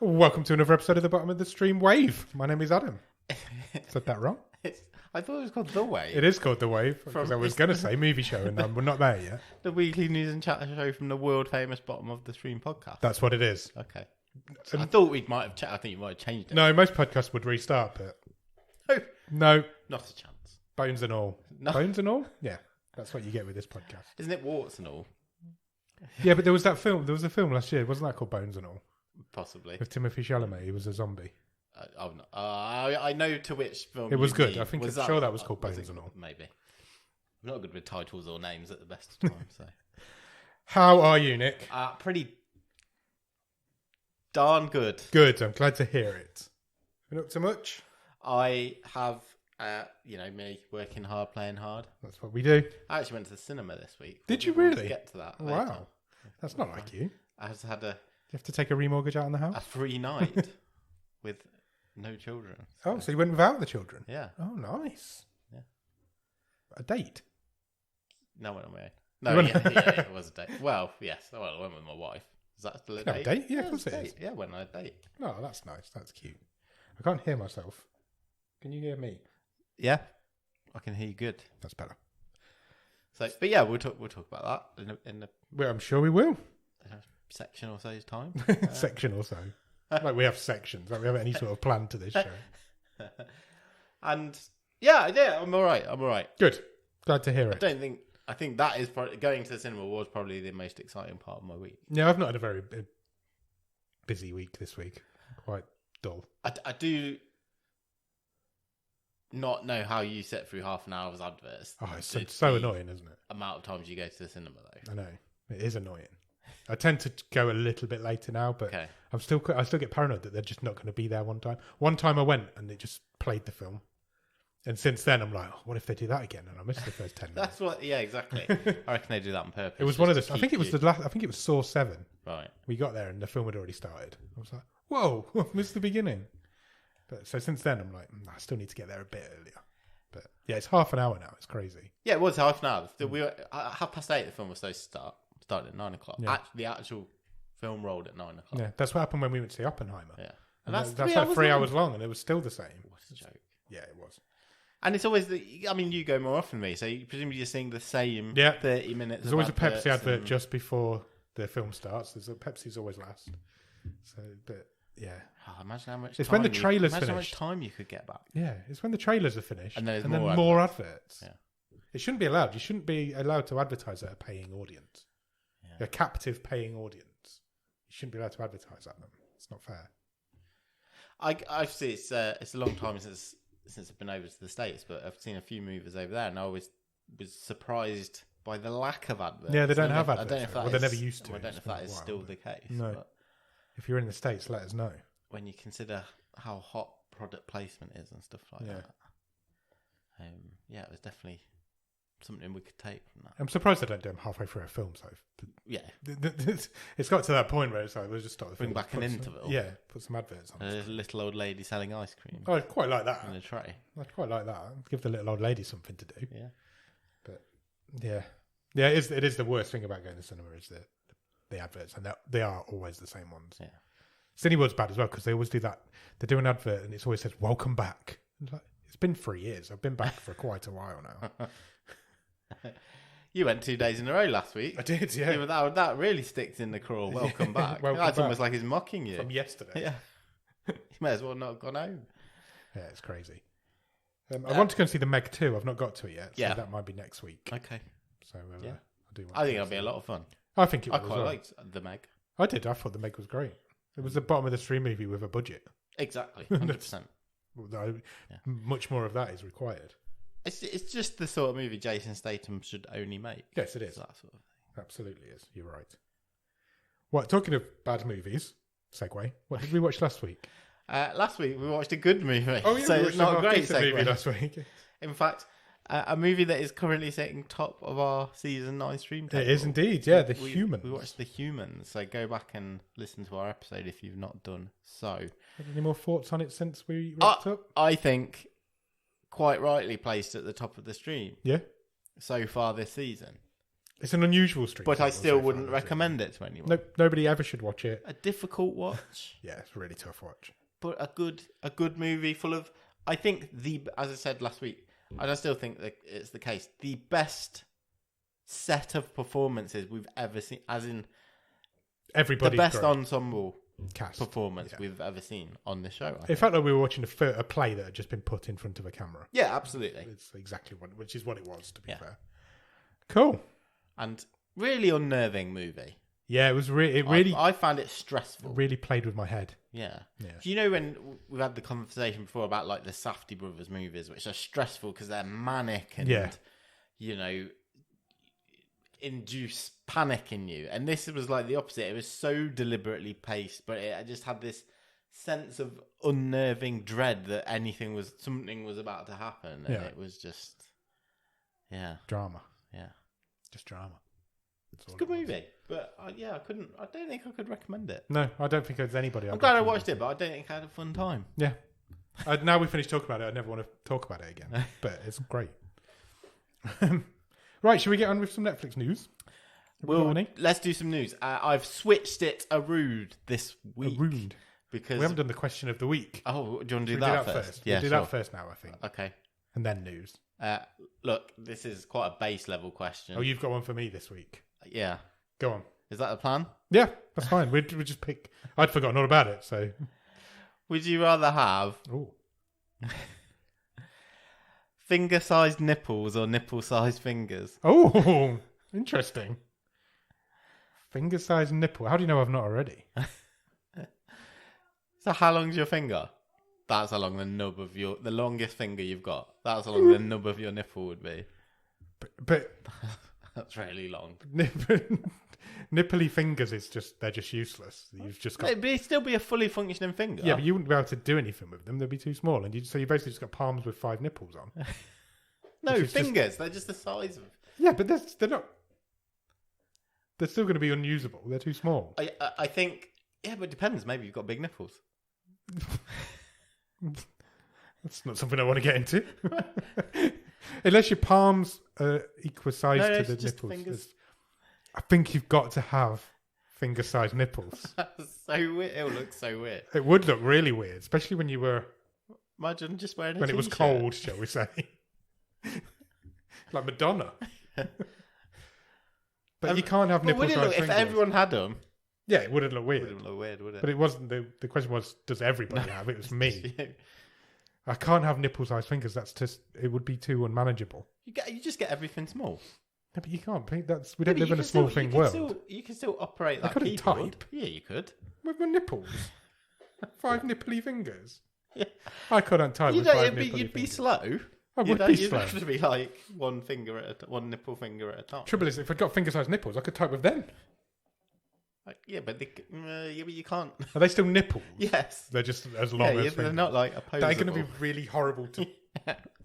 Welcome to another episode of The Bottom of the Stream Wave. My name is Adam. Said that wrong? I thought it was called The Wave. It is called The Wave, because I was going to say movie show, and we're not there yet. The weekly news and chat show from the world famous Bottom of the Stream podcast. That's what it is. Okay. So I thought we might have. I think you might have changed it. No, most podcasts would restart, but no, not a chance. Bones and all. No. Bones and all? Yeah, that's what you get with this podcast. Isn't it warts and all? Yeah, but there was that film. There was a film last year, wasn't that called Bones and All? Possibly. With Timothy Chalamet, he was a zombie. I know to which film. It was good. I think sure that was called was Bones and All. Maybe. I'm not good with titles or names at the best of times. So. How are you, Nick? Pretty darn good. Good. I'm glad to hear it. Been up to much? I have, me working hard, playing hard. That's what we do. I actually went to the cinema this week. Did you really? Get to that. Wow. Later. That's not like you. I just had You have to take a remortgage out on the house? a free night with no children. Oh, so you went without the children? Yeah. Oh, nice. Yeah. A date? No, I went on my own. No, yeah, it was a date. Well, yes. Well, I went with my wife. Is that still a date? Date? Yeah, of course it is. Yeah, I went on a date. No, that's nice. That's cute. I can't hear myself. Can you hear me? Yeah, I can hear you good. That's better. So, but yeah, we'll talk about that in the Well, I'm sure we will. section or so's time. Section or so. Like we have sections. Like we have any sort of plan to this show. And yeah, I'm all right. Good. Glad to hear it. I think that is going to the cinema was probably the most exciting part of my week. Yeah, I've not had a very busy week this week. Quite dull. I do not know how you sit through half an hour of adverts. Oh, it's so annoying, isn't it? Amount of times you go to the cinema, though. I know. It is annoying. I tend to go a little bit later now, but okay. I still get paranoid that they're just not going to be there one time. One time I went and they just played the film. And since then, I'm like, oh, what if they do that again? And I missed the first 10 minutes. That's what, yeah, exactly. I reckon they do that on purpose. It was one of the, I think it was I think it was Saw 7. Right. We got there and the film had already started. I was like, whoa, I missed the beginning. But so since then, I'm like, I still need to get there a bit earlier. But yeah, it's half an hour now. It's crazy. Yeah, it was half an hour. We were at 8:30. The film was supposed to start. Started at 9 o'clock. Yeah. The actual film rolled at 9 o'clock. Yeah, that's what happened when we went to see Oppenheimer. Yeah. And that's like 3 hours long and it was still the same. What a joke. Yeah, it was. And it's always you go more often than me, so you presumably you're seeing the same 30 minutes. There's always a Pepsi advert just before the film starts. Pepsi's always last. So, but yeah. Oh, imagine how much. It's when the trailers finish. Imagine how much time you could get back. Yeah, it's when the trailers are finished, and then more adverts. Yeah. It shouldn't be allowed. You shouldn't be allowed to advertise at a paying audience. Yeah. A captive paying audience. You shouldn't be allowed to advertise at them. It's not fair. I see. It's a long time since I've been over to the States, but I've seen a few movies over there, and I always was surprised by the lack of adverts. Yeah, they don't have adverts. I don't know if that they never used to. I don't know if that is still the case. No. But if you're in the States, let us know. When you consider how hot product placement is and stuff like that. It was definitely something we could take from that. I'm surprised they don't do them halfway through a film, so. Yeah. It's got to that point where it's like, we'll just start the film. Bring back an interval. Yeah, put some adverts on. There's a little old lady selling ice cream. Oh, I'd quite like that. In a tray. I'd quite like that. Give the little old lady something to do. Yeah. But, yeah. Yeah, it is the worst thing about going to cinema is the adverts, and they are always the same ones. Yeah. Cineworld's bad as well because they always do that. They do an advert and it always says, welcome back. It's been 3 years. I've been back for quite a while now. You went 2 days in a row last week. I did, yeah. That really sticks in the craw. Welcome back. That's almost like he's mocking you. From yesterday. Yeah. You may as well not have gone home. Yeah, it's crazy. I want to go and see the Meg 2. I've not got to it yet. So that might be next week. Okay. So I think it'll be a lot of fun. I think it will. I quite liked the Meg. I did. I thought the Meg was great. It was the bottom of the stream movie with a budget. Exactly. 100%. Much more of that is required. It's just the sort of movie Jason Statham should only make. Yes, it is. That sort of thing. Absolutely is. You're right. Well, talking of bad movies, segue. What did we watch last week? Last week we watched a good movie. Oh, yeah, so we it's not a great segue. movie last week. In fact, a movie that is currently sitting top of our season 9 stream table. It is indeed, yeah. The Humans. We watched The Humans, so go back and listen to our episode if you've not done so. Any more thoughts on it since we wrapped up? I think quite rightly placed at the top of the stream. Yeah. So far this season. It's an unusual street. But I football still so wouldn't far, isn't it? recommend it to anyone. No, nobody ever should watch it. A difficult watch, Yeah, it's a really tough watch. but a good movie full of. I think as I said last week, I still think that it's the case. The best set of performances we've ever seen, as in Everybody. the best ensemble cast performance we've ever seen on this show. It felt like we were watching a play that had just been put in front of a camera. Yeah, absolutely. It's exactly which is what it was, to be Yeah. fair. Cool. And really unnerving movie. Yeah, it was really. I found it stressful. Really played with my head. Yeah. Yeah. Do you know when we've had the conversation before about like the Safdie brothers movies, which are stressful because they're manic and you know, induce panic in you, and this was like the opposite. It was so deliberately paced, but it just had this sense of unnerving dread that something was about to happen, and it was just Drama. Yeah, just drama. It's a good movie, but I don't think I could recommend it. No, I don't think there's anybody. I'm glad I watched it, but I don't think I had a fun time. Yeah. Now we finished talking about it, I never want to talk about it again. But it's great. Right, should we get on with some Netflix news? Let's do some news. I've switched it around this week. Because we haven't done the question of the week. Oh, do you want to do that first? Yeah, we'll do that first now, I think. Okay. And then news. Look, this is quite a base level question. Oh, you've got one for me this week. Yeah. Go on. Is that the plan? Yeah, that's fine. We just pick. I'd forgotten all about it, so. Would you rather have finger-sized nipples or nipple-sized fingers? Oh, interesting. Finger-sized nipple. How do you know I've not already? So how long's your finger? That's how long the longest finger you've got. That's how long the nub of your nipple would be. But that's really long. Nipply fingers they're just useless. You've just got. It'd still be a fully functioning finger. Yeah, but you wouldn't be able to do anything with them. They'd be too small, and so you basically just got palms with 5 nipples on. No, fingers. They're just the size of. Yeah, but they're not. They're still going to be unusable. They're too small. I think. Yeah, but it depends. Maybe you've got big nipples. That's not something I want to get into. Unless your palms are equal size to the nipples. Fingers. I think you've got to have finger-sized nipples. That's so weird. It would look so weird. It would look really weird, especially when you were. Imagine just wearing when it was cold, shall we say? Like Madonna. But you can't have nipple-sized fingers. If everyone had them. Yeah, it wouldn't look weird. It wouldn't look weird, would it? But it wasn't. The question was, does everybody have? It was me. I can't have nipple-sized fingers. It would be too unmanageable. You just get everything small. No, but you can't. We don't live in a small thing world. You can still operate that I couldn't keyboard. type. Yeah, you could. With my nipples. 5 nipply fingers. Yeah. I couldn't type with 5 nipply fingers. You'd be slow. I would be slow. You'd have to be like one nipple finger at a time. Trouble is, if I'd got finger-sized nipples, I could type with them. Yeah, but you can't. Are they still nipples? Yes. They're just as long as they're fingers. not like opposable. They're going to be really horrible to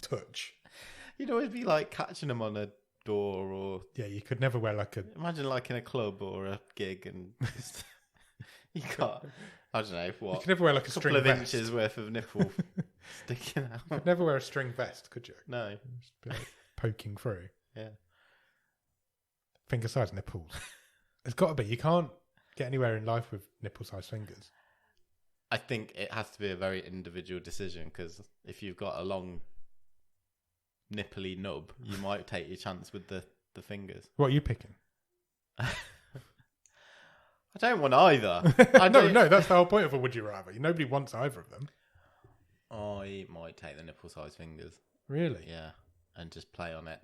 touch. You'd always be like catching them on a door or... Yeah, you could never wear like a... Imagine like in a club or a gig and just... You can't... I don't know, what? You could never wear like a string vest. couple of inches worth of nipple sticking out. You could never wear a string vest, could you? No. Just be like poking through. Yeah. Finger-sized nipples. It's got to be. You can't get anywhere in life with nipple-sized fingers. I think it has to be a very individual decision because if you've got a long nipply nub, you might take your chance with the fingers. What are you picking? I don't want either. No, that's the whole point of a would you rather. Nobody wants either of them. I might take the nipple-sized fingers. Really? Yeah, and just play on it.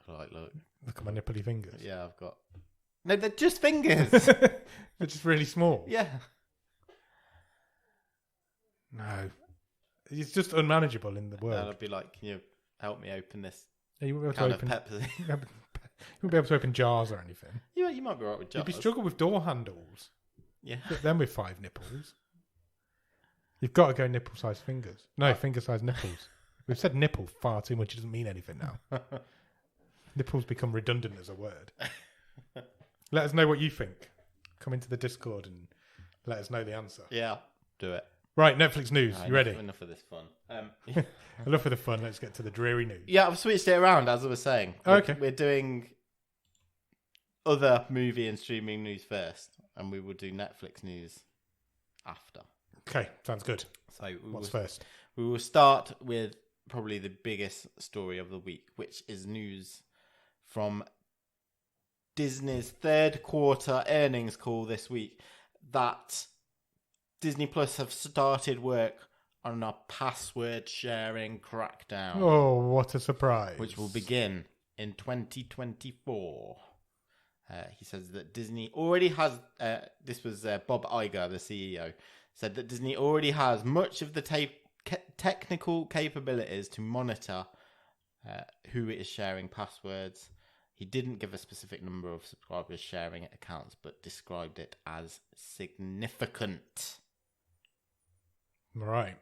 Like, look at my nipply fingers. Yeah, I've got... No, they're just fingers. They're just really small. Yeah. No. It's just unmanageable in the world. And I'd be like, can you help me open this you won't be can able to of open, Pepsi? You won't be able to open jars or anything. You might be right with jars. You'd be struggle with door handles. Yeah. Get them with 5 nipples. You've got to go nipple-sized fingers. No, finger-sized nipples. We've said nipple far too much. It doesn't mean anything now. Nipples become redundant as a word. Let us know what you think. Come into the Discord and let us know the answer. Yeah, do it. Right, Netflix news. You ready? Enough of this fun. Enough of the fun. Let's get to the dreary news. Yeah, I've switched it around, as I was saying. Okay. We're doing other movie and streaming news first, and we will do Netflix news after. Okay, sounds good. So what's first? We will start with probably the biggest story of the week, which is news from Disney's third quarter earnings call this week that Disney Plus have started work on a password sharing crackdown. Oh, what a surprise. Which will begin in 2024. He says that Disney already has, this was Bob Iger, the CEO, said that Disney already has much of the technical capabilities to monitor who is sharing passwords. He didn't give a specific number of subscribers sharing accounts, but described it as significant. Right.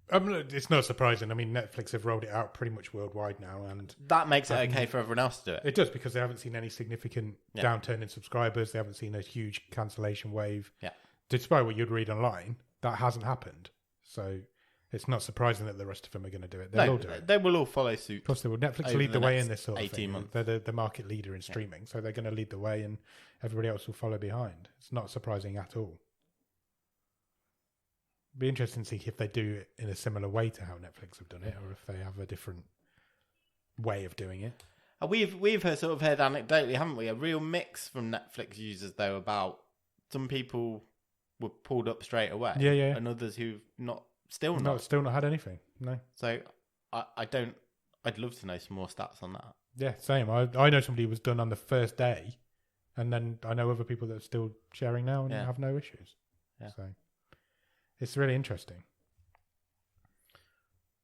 It's not surprising. I mean, Netflix have rolled it out pretty much worldwide now, and that makes it okay for everyone else to do it. It does, because they haven't seen any significant downturn in subscribers. They haven't seen a huge cancellation wave. Yeah. Despite what you'd read online, that hasn't happened. So it's not surprising that the rest of them are going to do it. They'll all do it. They will all follow suit. Of course they will. Netflix will lead the way in this sort of 18 thing. months. They're the market leader in streaming, so they're going to lead the way, and everybody else will follow behind. It's not surprising at all. Be interesting to see if they do it in a similar way to how Netflix have done it, or if they have a different way of doing it. We've sort of heard anecdotally, haven't we? A real mix from Netflix users though about some people were pulled up straight away, and others who've still not had anything. No. So I'd love to know some more stats on that. Yeah, same. I know somebody who was done on the first day, and then I know other people that are still sharing now and have no issues. Yeah. So it's really interesting.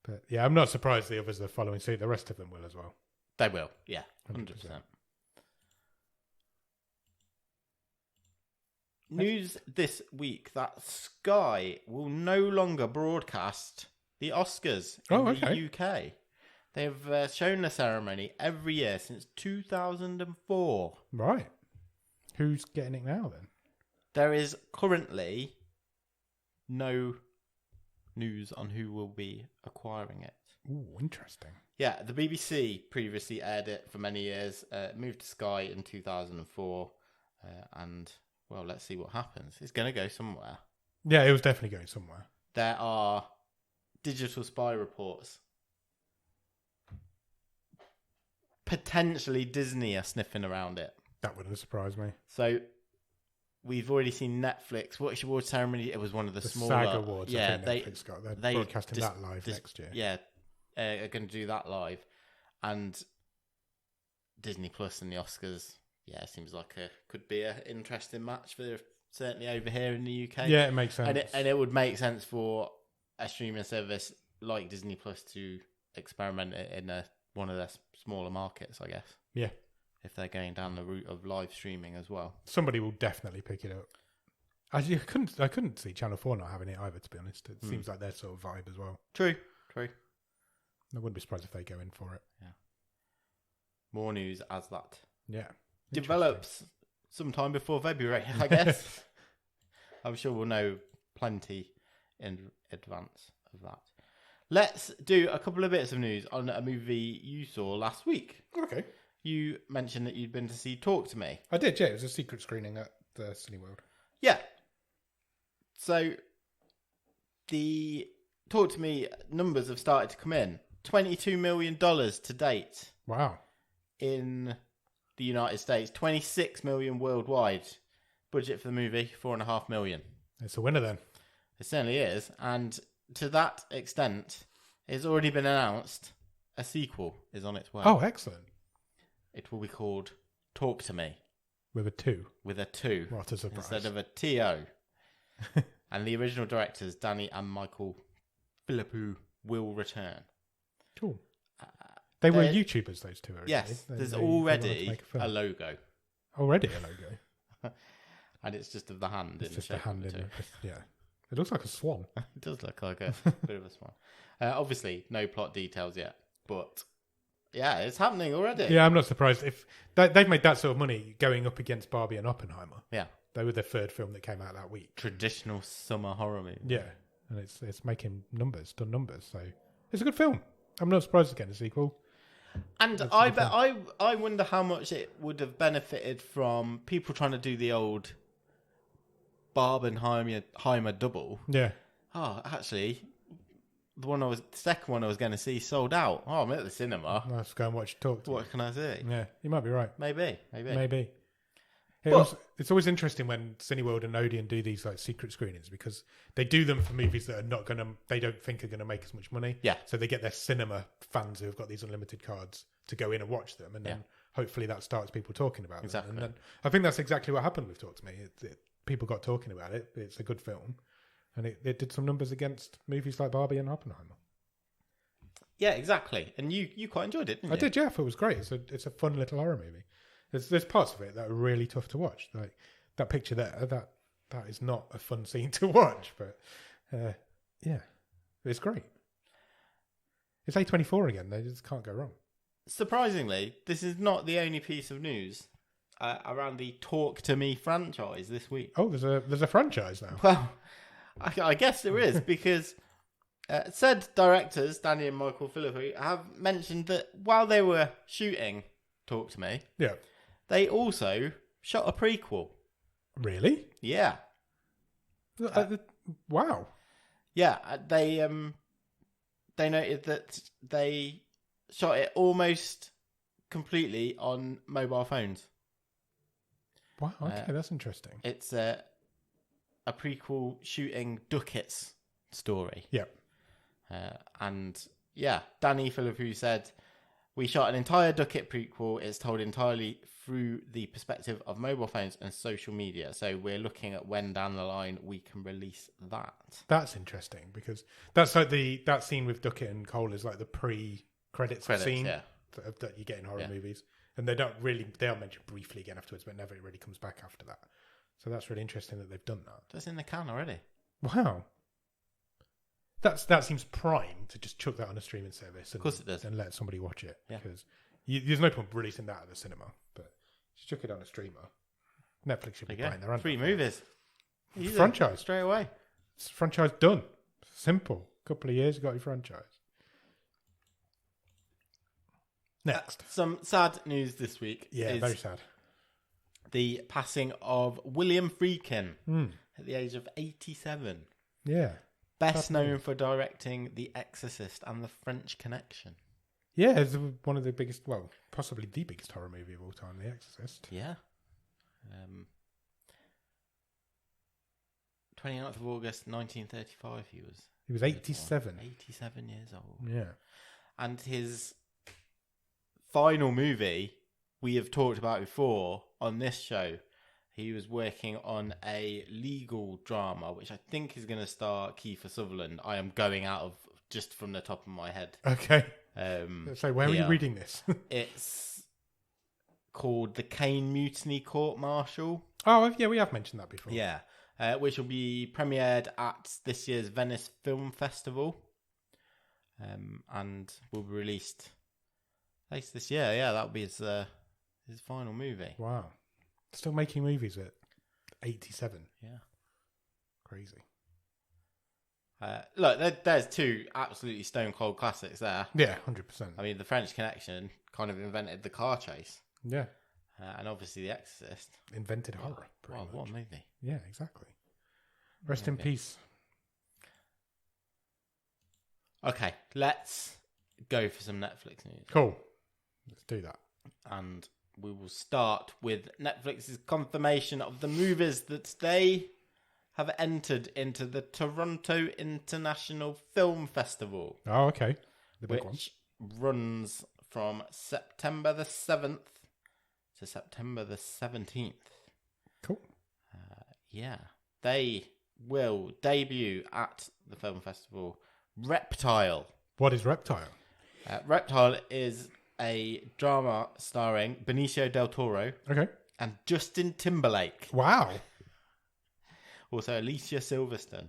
But yeah, I'm not surprised the others are following suit. The rest of them will as well. They will, yeah, 100%. News this week that Sky will no longer broadcast the Oscars in the UK. They have shown the ceremony every year since 2004. Right. Who's getting it now then? There is currently no news on who will be acquiring it. Ooh, interesting. Yeah, the BBC previously aired it for many years, moved to Sky in 2004, and, well, let's see what happens. It's going to go somewhere. Yeah, it was definitely going somewhere. There are digital spy reports. Potentially Disney are sniffing around it. That wouldn't surprise me. So we've already seen Netflix. Which award ceremony? It was one of the smaller SAG Awards. Yeah, Netflix got. They're broadcasting that live next year. Yeah, are going to do that live, and Disney Plus and the Oscars. Yeah, it seems like could be an interesting match for certainly over here in the UK. Yeah, it makes sense, and it would make sense for a streaming service like Disney Plus to experiment in one of their smaller markets, I guess. Yeah. If they're going down the route of live streaming as well. Somebody will definitely pick it up. I couldn't see Channel 4 not having it either, to be honest. It seems like their sort of vibe as well. True. I wouldn't be surprised if they go in for it. Yeah. More news as that develops sometime before February, I guess. I'm sure we'll know plenty in advance of that. Let's do a couple of bits of news on a movie you saw last week. Okay. You mentioned that you'd been to see Talk to Me. I did, yeah. It was a secret screening at the Cineworld. Yeah. So, the Talk to Me numbers have started to come in. $22 million to date. Wow. In the United States. $26 million worldwide. Budget for the movie, $4.5 million. It's a winner then. It certainly is. And to that extent, it's already been announced a sequel is on its way. Oh, excellent. It will be called Talk to Me. With a 2. With a 2. What a surprise. Instead of a T-O. And the original directors, Danny and Michael Philippou, will return. Cool. They were YouTubers, those two. Yes. There's already a logo. Already a logo. And it's just of the hand. It's just a hand in it. Yeah. It looks like a swan. It does look like a bit of a swan. Obviously, no plot details yet, but yeah, it's happening already. Yeah, I'm not surprised if they've made that sort of money going up against Barbie and Oppenheimer. Yeah, they were the third film that came out that week. Traditional summer horror movie. Yeah, and it's making done numbers. So it's a good film. I'm not surprised it's getting a sequel. And I bet I wonder how much it would have benefited from people trying to do the old Barbenheimer double. Yeah. Oh, actually, the second one I was going to see sold out. Oh, I'm at the cinema. Let's go and watch Talk to Me. What can I see? Yeah, you might be right. Maybe. It's always interesting when Cineworld and Odeon do these like secret screenings because they do them for movies that they don't think are gonna make as much money. Yeah. So they get their cinema fans who have got these unlimited cards to go in and watch them, and then hopefully that starts people talking about Exactly. them. And then I think that's exactly what happened with Talk to Me. People got talking about it. It's a good film, and it did some numbers against movies like Barbie and Oppenheimer. Yeah, exactly. And you quite enjoyed it, didn't you? I did, yeah. I thought it was great. It's a fun little horror movie. There's parts of it that are really tough to watch. Like that picture there, that is not a fun scene to watch. But yeah, it's great. It's A24 again. They just can't go wrong. Surprisingly, this is not the only piece of news around the Talk to Me franchise this week. Oh, there's a franchise now. Well, I guess there is because said directors Danny and Michael Philippe have mentioned that while they were shooting Talk to Me, Yeah. they also shot a prequel. Really? Yeah. Wow. Yeah, they noted that they shot it almost completely on mobile phones. Wow. Okay, that's interesting. It's a prequel shooting Duckett's story. Yeah. And yeah, Danny Philippe said, "We shot an entire Duckett prequel. It's told entirely through the perspective of mobile phones and social media. So we're looking at when down the line we can release that." That's interesting because that's like that scene with Duckett and Cole is like the pre-credits scene that you get in horror movies, and they are mentioned briefly again afterwards, but never really comes back after that. So that's really interesting that they've done that. That's in the can already. Wow. That seems prime to just chuck that on a streaming service. Of course it does. And let somebody watch it. Yeah. Because there's no point releasing that at the cinema. But just chuck it on a streamer. Netflix should be buying their own. 3 movies. Easy. Franchise. Straight away. It's franchise done. Simple. Couple of years, you got your franchise. Next. Some sad news this week. Yeah, is very sad. The passing of William Friedkin at the age of 87. Yeah. Best known for directing The Exorcist and The French Connection. Yeah, it's one of the biggest, well, possibly the biggest horror movie of all time, The Exorcist. Yeah. 29th of August 1935 he was 87. 87 years old. Yeah. And his final movie we have talked about before on this show. He was working on a legal drama, which I think is going to star Kiefer Sutherland. I am going out of just from the top of my head. Okay. So where are you reading this? It's called The Kane Mutiny Court Martial. Oh, yeah, we have mentioned that before. Yeah. Which will be premiered at this year's Venice Film Festival. And will be released later this year. Yeah, that'll be his final movie. Wow. Still making movies at 87. Yeah. Crazy. Look, there's 2 absolutely stone cold classics there. Yeah, 100%. I mean, The French Connection kind of invented the car chase. Yeah. And obviously The Exorcist. Invented horror, pretty much. What a movie. Yeah, exactly. Rest in peace. Okay, let's go for some Netflix news. Cool. Let's do that. And we will start with Netflix's confirmation of the movies that they have entered into the Toronto International Film Festival. Oh, okay. The big which runs from September the 7th to September the 17th. Cool. Yeah. They will debut at the film festival Reptile. What is Reptile? Reptile is a drama starring Benicio del Toro and Justin Timberlake. Wow. Also Alicia Silverstone.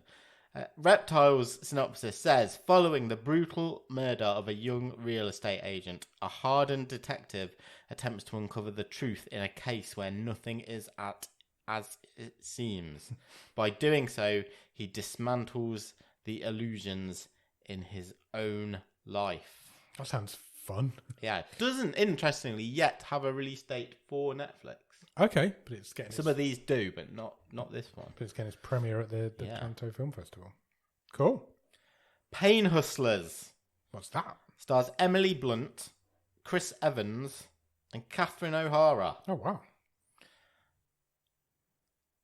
Reptile's synopsis says, following the brutal murder of a young real estate agent, a hardened detective attempts to uncover the truth in a case where nothing is as it seems. By doing so, he dismantles the illusions in his own life. That sounds fun. Yeah, doesn't interestingly yet have a release date for Netflix. Okay, but it's getting Some of these do, but not this one. But it's getting its premiere at the Toronto Film Festival. Cool. Pain Hustlers. What's that? Stars Emily Blunt, Chris Evans, and Catherine O'Hara. Oh, wow.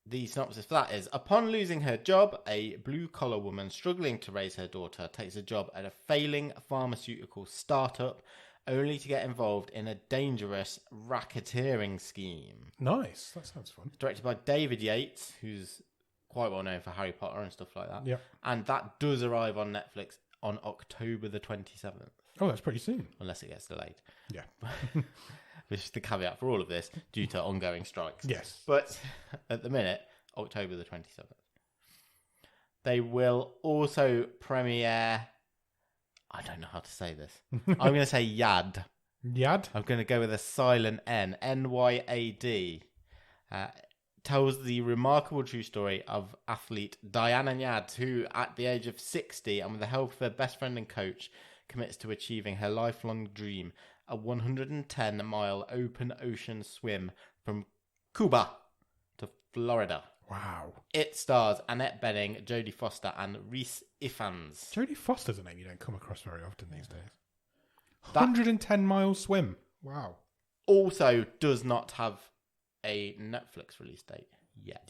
The synopsis for that is, upon losing her job, a blue-collar woman struggling to raise her daughter takes a job at a failing pharmaceutical startup, only to get involved in a dangerous racketeering scheme. Nice. That sounds fun. Directed by David Yates, who's quite well known for Harry Potter and stuff like that. Yeah. And that does arrive on Netflix on October the 27th. Oh, that's pretty soon. Unless it gets delayed. Yeah. Which is the caveat for all of this, due to ongoing strikes. Yes. But at the minute, October the 27th. They will also premiere... I don't know how to say this. I'm going to say YAD. YAD? I'm going to go with a silent N. N-Y-A-D. Tells the remarkable true story of athlete Diana Nyad, who, at the age of 60, and with the help of her best friend and coach, commits to achieving her lifelong dream, a 110-mile open ocean swim from Cuba to Florida. Wow. It stars Annette Bening, Jodie Foster, and Rhys Ifans. Jodie Foster's a name you don't come across very often these days. 110-mile swim. Wow. Also does not have a Netflix release date yet.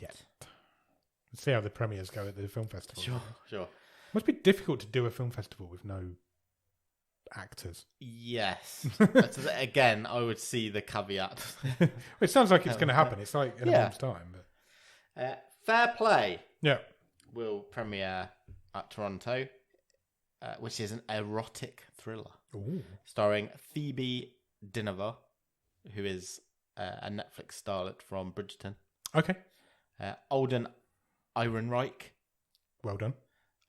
Let's see how the premieres go at the film festival. Sure. Must be difficult to do a film festival with no actors. Yes. But again, I would see the caveat. It sounds like it's going to happen. It's like in a month's time. But... Fair Play will premiere at Toronto, which is an erotic thriller. Ooh. Starring Phoebe Dynevor, who is a Netflix starlet from Bridgerton. Okay. Alden Ehrenreich. Well done.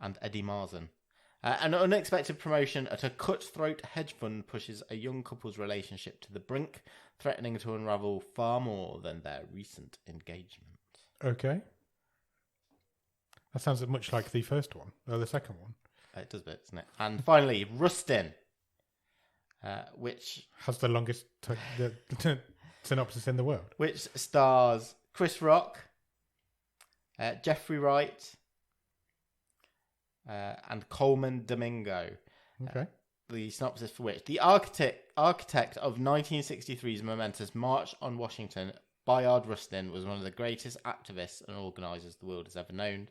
And Eddie Marsan. An unexpected promotion at a cutthroat hedge fund pushes a young couple's relationship to the brink, threatening to unravel far more than their recent engagement. Okay. That sounds much like the first one, or the second one. It does a bit, doesn't it? And finally, Rustin, which... has the longest synopsis in the world. Which stars Chris Rock, Jeffrey Wright, and Coleman Domingo. Okay. The synopsis for which: the architect of 1963's momentous March on Washington, Bayard Rustin, was one of the greatest activists and organisers the world has ever known.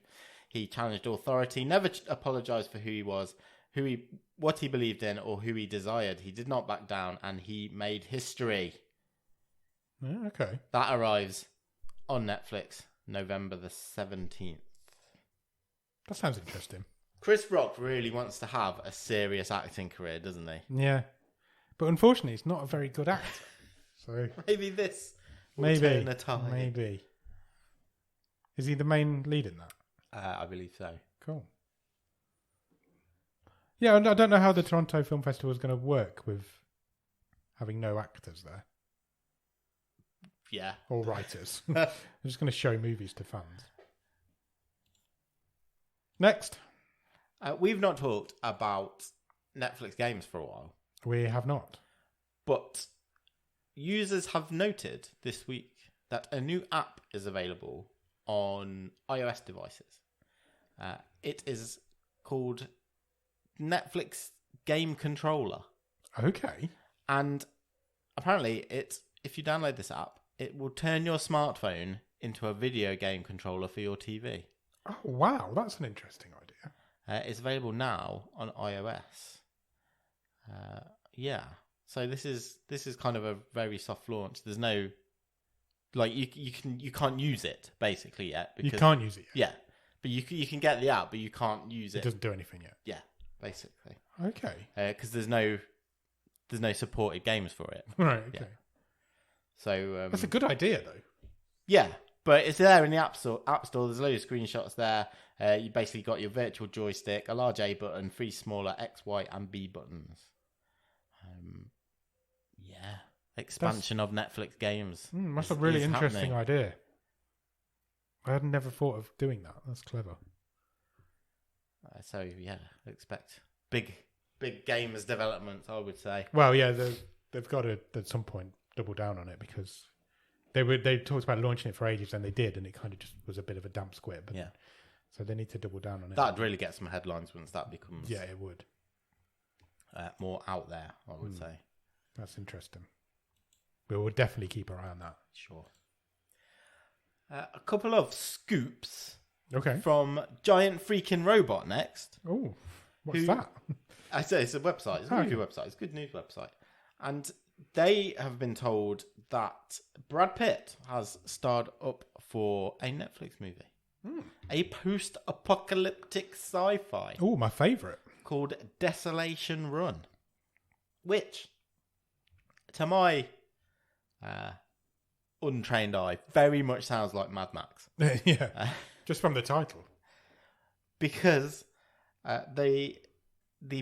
He challenged authority, never apologised for who he was, what he believed in, or who he desired. He did not back down, and he made history. Yeah, okay. That arrives on Netflix November the 17th. That sounds interesting. Chris Rock really wants to have a serious acting career, doesn't he? Yeah. But unfortunately, he's not a very good actor. So maybe this will turn the tide. Maybe. Is he the main lead in that? I believe so. Cool. Yeah, I don't know how the Toronto Film Festival is going to work with having no actors there. Yeah. Or writers. They're just going to show movies to fans. Next. We've not talked about Netflix games for a while. We have not. But users have noted this week that a new app is available on iOS devices. It is called Netflix Game Controller. Okay. And apparently, if you download this app, it will turn your smartphone into a video game controller for your TV. Oh, wow. That's an interesting idea. It's available now on iOS. Yeah. So this is kind of a very soft launch. There's no, like, you can't use it basically yet. Because, you can't use it yet. Yeah, but you can get the app, but you can't use it. It doesn't do anything yet. Yeah, basically. Okay. Because there's no supported games for it. Right. Okay. Yeah. So that's a good idea, though. Yeah, but it's there in the App Store. There's loads of screenshots there. You basically got your virtual joystick, a large A button, 3 smaller X, Y, and B buttons. Yeah, expansion of Netflix games. That's a really interesting idea. I had never thought of doing that. That's clever. So yeah, expect big big gamers developments, I would say. Well, yeah, they've got to at some point double down on it because they talked about launching it for ages and they did, and it kind of just was a bit of a damp squib. Yeah. So they need to double down on it. That'd really get some headlines once that becomes. Yeah, it would. More out there, I would say. That's interesting. We will definitely keep our eye on that. Sure. A couple of scoops. Okay. From Giant Freaking Robot next. Oh, what's that? I say it's a website. It's a movie website. It's a good news website. And they have been told that Brad Pitt has starred up for a Netflix movie. A post-apocalyptic sci-fi. Oh, my favourite. Called Desolation Run. Which, to my untrained eye, very much sounds like Mad Max. Yeah. Just from the title. Because the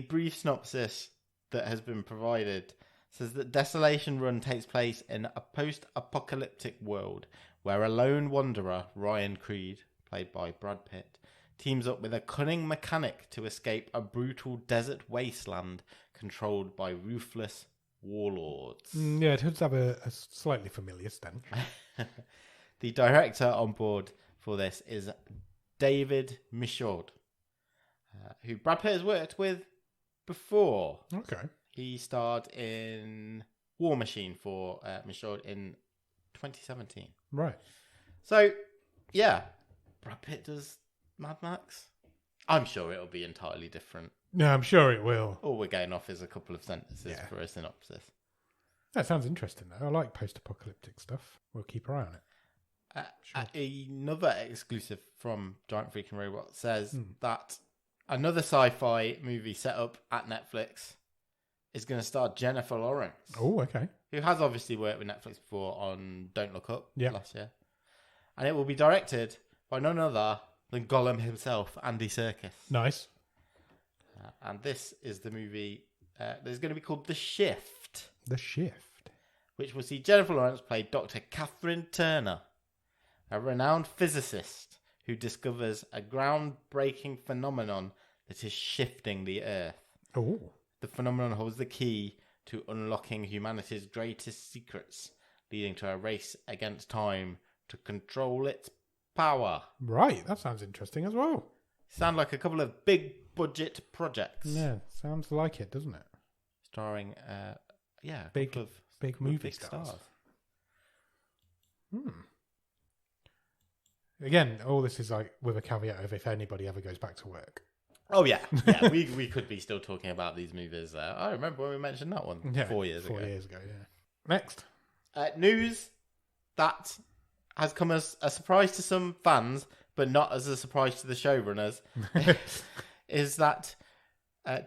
brief synopsis that has been provided says that Desolation Run takes place in a post-apocalyptic world where a lone wanderer, Ryan Creed, played by Brad Pitt, teams up with a cunning mechanic to escape a brutal desert wasteland controlled by ruthless warlords. Yeah, it does have a slightly familiar stench. The director on board for this is David Michaud, who Brad Pitt has worked with before. Okay. He starred in War Machine for Michaud in 2017. Right. So, yeah, Brad Pitt does Mad Max. I'm sure it'll be entirely different. No, I'm sure it will. All we're getting off is a couple of sentences for a synopsis. That sounds interesting, though. I like post-apocalyptic stuff. We'll keep our eye on it. Sure. Another exclusive from Giant Freaking Robot says that another sci-fi movie set up at Netflix is going to star Jennifer Lawrence. Oh, okay. Who has obviously worked with Netflix before on Don't Look Up last year. And it will be directed by none other than Gollum himself, Andy Serkis. Nice. And this is the movie that is going to be called The Shift. The Shift. Which will see Jennifer Lawrence play Dr. Catherine Turner, a renowned physicist who discovers a groundbreaking phenomenon that is shifting the Earth. Oh. The phenomenon holds the key to unlocking humanity's greatest secrets, leading to a race against time to control its power. Right, that sounds interesting as well. Sound like a couple of big budget projects. Yeah, sounds like it, doesn't it? Starring, big movie stars. Again, all this is like with a caveat of if anybody ever goes back to work. Oh yeah, we could be still talking about these movies. I remember when we mentioned that one 4 years ago. 4 years ago, yeah. Next. News that has come as a surprise to some fans, but not as a surprise to the showrunners, is that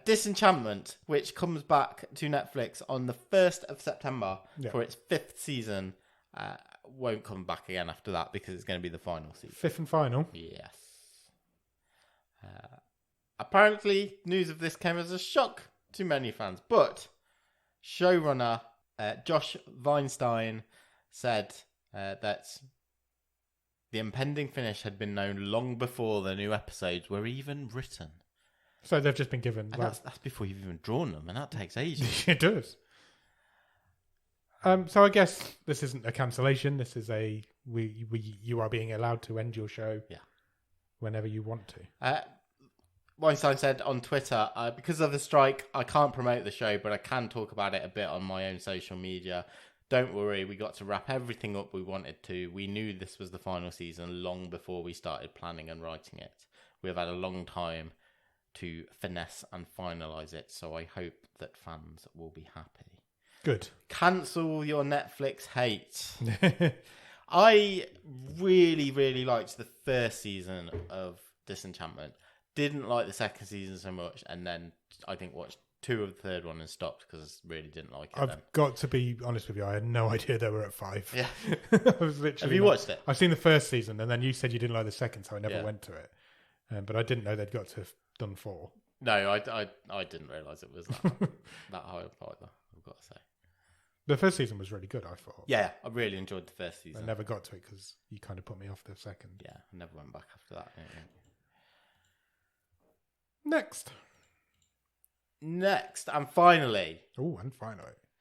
Disenchantment, which comes back to Netflix on the 1st of September for its 5th season, won't come back again after that because it's going to be the final season. 5th and final? Yes. Apparently, news of this came as a shock to many fans, but showrunner Josh Weinstein said that the impending finish had been known long before the new episodes were even written. So they've just been given... And that's before you've even drawn them, and that takes ages. It does. So I guess this isn't a cancellation. This is you are being allowed to end your show whenever you want to. Weinstein said on Twitter, because of the strike, I can't promote the show, but I can talk about it a bit on my own social media. Don't worry, we got to wrap everything up we wanted to. We knew this was the final season long before we started planning and writing it. We've had a long time to finesse and finalise it, so I hope that fans will be happy. Good. Cancel your Netflix hate. I really, really liked the first season of Disenchantment. Didn't like the second season so much, and then I think watched 2 of the third one and stopped because I really didn't like it. I've got to be honest with you, I had no idea they were at 5. Yeah. I was literally Have you watched it? I've seen the first season, and then you said you didn't like the second, so I never went to it. But I didn't know they'd got to have done 4. No, I didn't realise it was that high up either, I've got to say. The first season was really good, I thought. Yeah, I really enjoyed the first season. I never got to it because you kind of put me off the second. Yeah, I never went back after that. Next. Next, and finally,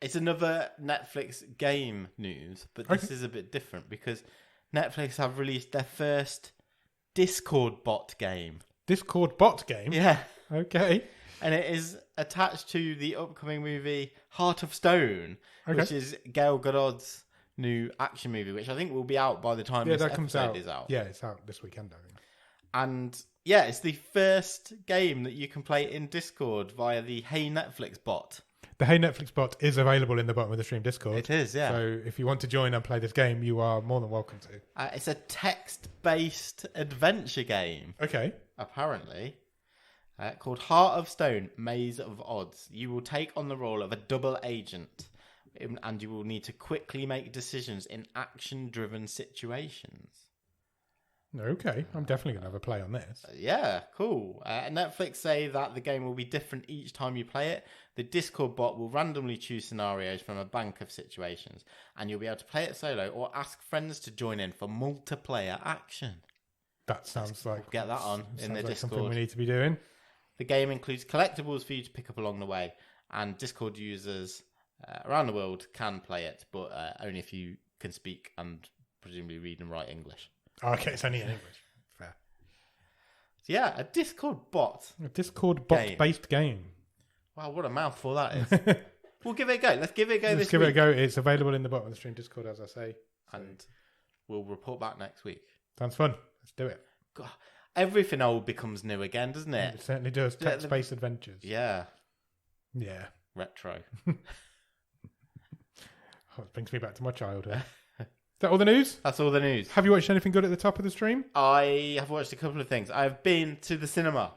it's another Netflix game news, but this is a bit different because Netflix have released their first Discord bot game. Discord bot game? Yeah. Okay. And it is attached to the upcoming movie Heart of Stone, which is Gal Gadot's new action movie, which I think will be out by the time this episode is out. Yeah, it's out this weekend, I think. And yeah, it's the first game that you can play in Discord via the Hey Netflix bot. The Hey Netflix bot is available in the bottom of the stream Discord. It is, yeah. So if you want to join and play this game, you are more than welcome to. It's a text-based adventure game. Okay. Apparently. Called Heart of Stone, Maze of Odds. You will take on the role of a double agent, and you will need to quickly make decisions in action-driven situations. Okay, I'm definitely going to have a play on this. Yeah, cool. Netflix say that the game will be different each time you play it. The Discord bot will randomly choose scenarios from a bank of situations, and you'll be able to play it solo or ask friends to join in for multiplayer action. That sounds like... Get that on in the Discord. Something we need to be doing. The game includes collectibles for you to pick up along the way, and Discord users around the world can play it, but only if you can speak and presumably read and write English. Okay, it's only in English. Fair. So yeah, a Discord bot. A Discord bot-based game. Wow, what a mouthful that is. We'll give it a go. Let's give it a go this week. Let's give it a go. It's available in the bottom of the stream Discord, as I say. And we'll report back next week. Sounds fun. Let's do it. God, everything old becomes new again, doesn't it? It certainly does. Text-based adventures. Yeah. Yeah. Retro. It brings me back to my childhood. Is that all the news? That's all the news. Have you watched anything good at the top of the stream? I have watched a couple of things. I've been to the cinema.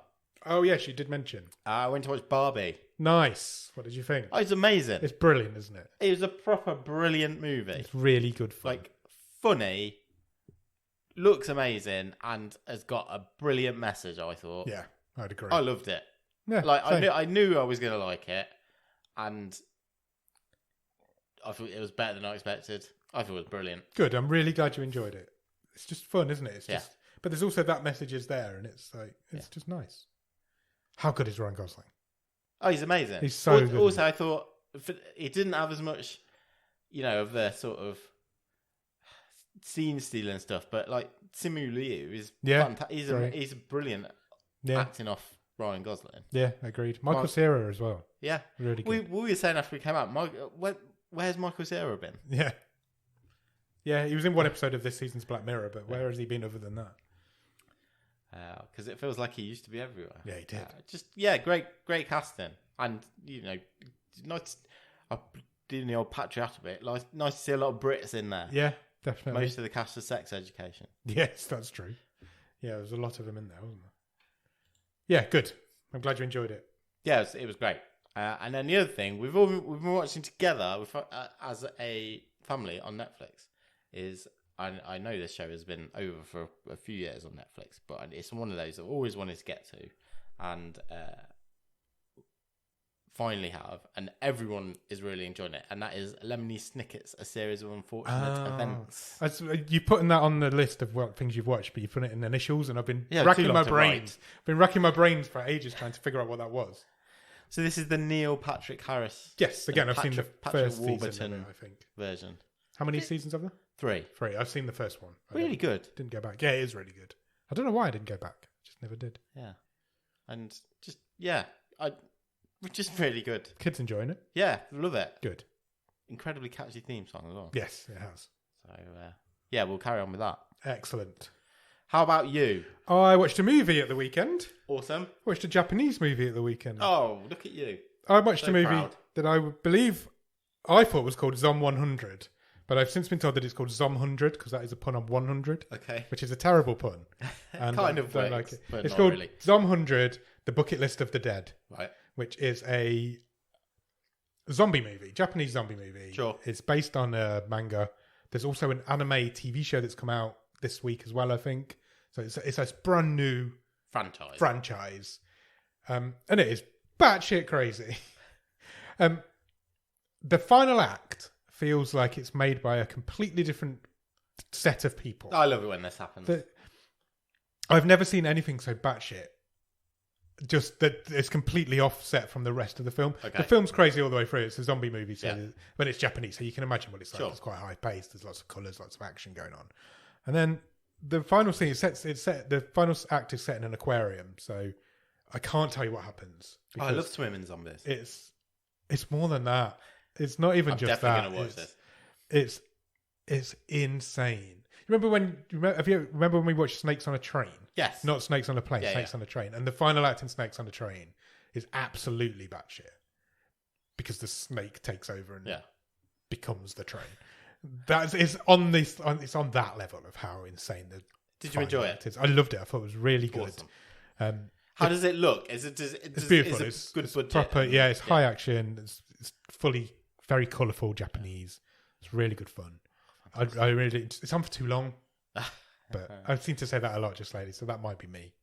Oh, yes, you did mention. I went to watch Barbie. Nice. What did you think? Oh, it's amazing. It's brilliant, isn't it? It was a proper brilliant movie. It's really good fun. Like, funny, looks amazing, and has got a brilliant message, I thought. Yeah, I'd agree. I loved it. Yeah, like, I knew I was going to like it, and I thought it was better than I expected. I thought it was brilliant. Good. I'm really glad you enjoyed it. It's just fun, isn't it? It's just, but there's also that message is there, and it's like it's just nice. How good is Ryan Gosling? Oh, he's amazing. He's so good. Also, I thought he didn't have as much, of the sort of scene stealing stuff, but like Simu Liu is fantastic. He's brilliant acting off Ryan Gosling. Yeah, agreed. Michael Cera as well. Yeah, really good. We were saying after we came out, where's Michael Cera been? Yeah. Yeah, he was in one episode of this season's Black Mirror, but where has he been other than that? Because it feels like he used to be everywhere. Yeah, he did. Great casting, and nice. Doing the old patriotic bit. Nice to see a lot of Brits in there. Yeah, definitely. Most of the cast of Sex Education. Yes, that's true. Yeah, there was a lot of them in there, wasn't there? Yeah, good. I'm glad you enjoyed it. Yeah, it was great. And then the other thing we've been watching together as a family on Netflix is I know this show has been over for a few years on Netflix, but it's one of those I've always wanted to get to, and finally have, and everyone is really enjoying it, and that is Lemony Snicket's A Series of Unfortunate Events. You putting that on the list of things you've watched, but you put it in initials, and I've been racking my brains. Been racking my brains for ages trying to figure out what that was. So this is the Neil Patrick Harris. Yes, again, I've seen the first season of it, I think. Version. How many seasons are there? 3. I've seen the first one. Really good. Didn't go back. Yeah, it is really good. I don't know why I didn't go back. Just never did. Yeah. And just really good. Kids enjoying it. Yeah, love it. Good. Incredibly catchy theme song as well. Yes, it has. So, we'll carry on with that. Excellent. How about you? I watched a movie at the weekend. Awesome. I watched a Japanese movie at the weekend. Oh, look at you. I watched a movie that I thought was called Zom 100, but I've since been told that it's called Zom 100 because that is a pun on 100. Okay. Which is a terrible pun. And kind of works, like it. But it's not called really. Zom 100, The Bucket List of the Dead. Right. Which is a zombie movie, Japanese zombie movie. Sure. It's based on a manga. There's also an anime TV show that's come out this week as well, I think. So it's a brand new franchise. And it is batshit crazy. The final act feels like it's made by a completely different set of people. I love it when this happens. I've never seen anything so batshit just that it's completely offset from the rest of the film. Okay. The film's crazy all the way through. It's a zombie movie, so Yeah. but it's Japanese, so you can imagine what it's like. Sure. It's quite high paced. There's lots of colours, lots of action going on, and then the final scene the final act is set in an aquarium. So I can't tell you what happens. Oh, I love swimming zombies. It's more than that. It's not even I'm just definitely that. Gonna watch this. It's insane. Remember when we watched Snakes on a Train? Yes. Not Snakes on a Plane, Yeah, Snakes on a Train. And the final act in Snakes on a Train is absolutely batshit. Because the snake takes over and becomes the train. It's on that level of how insane the Did you enjoy it? is. I loved it. I thought it was really good. Awesome. How does it look? It's beautiful. It's good budget. Proper, it's high action. It's fully very colourful Japanese. It's really good fun. I really. It's on for too long, but I seem to say that a lot just lately, so that might be me.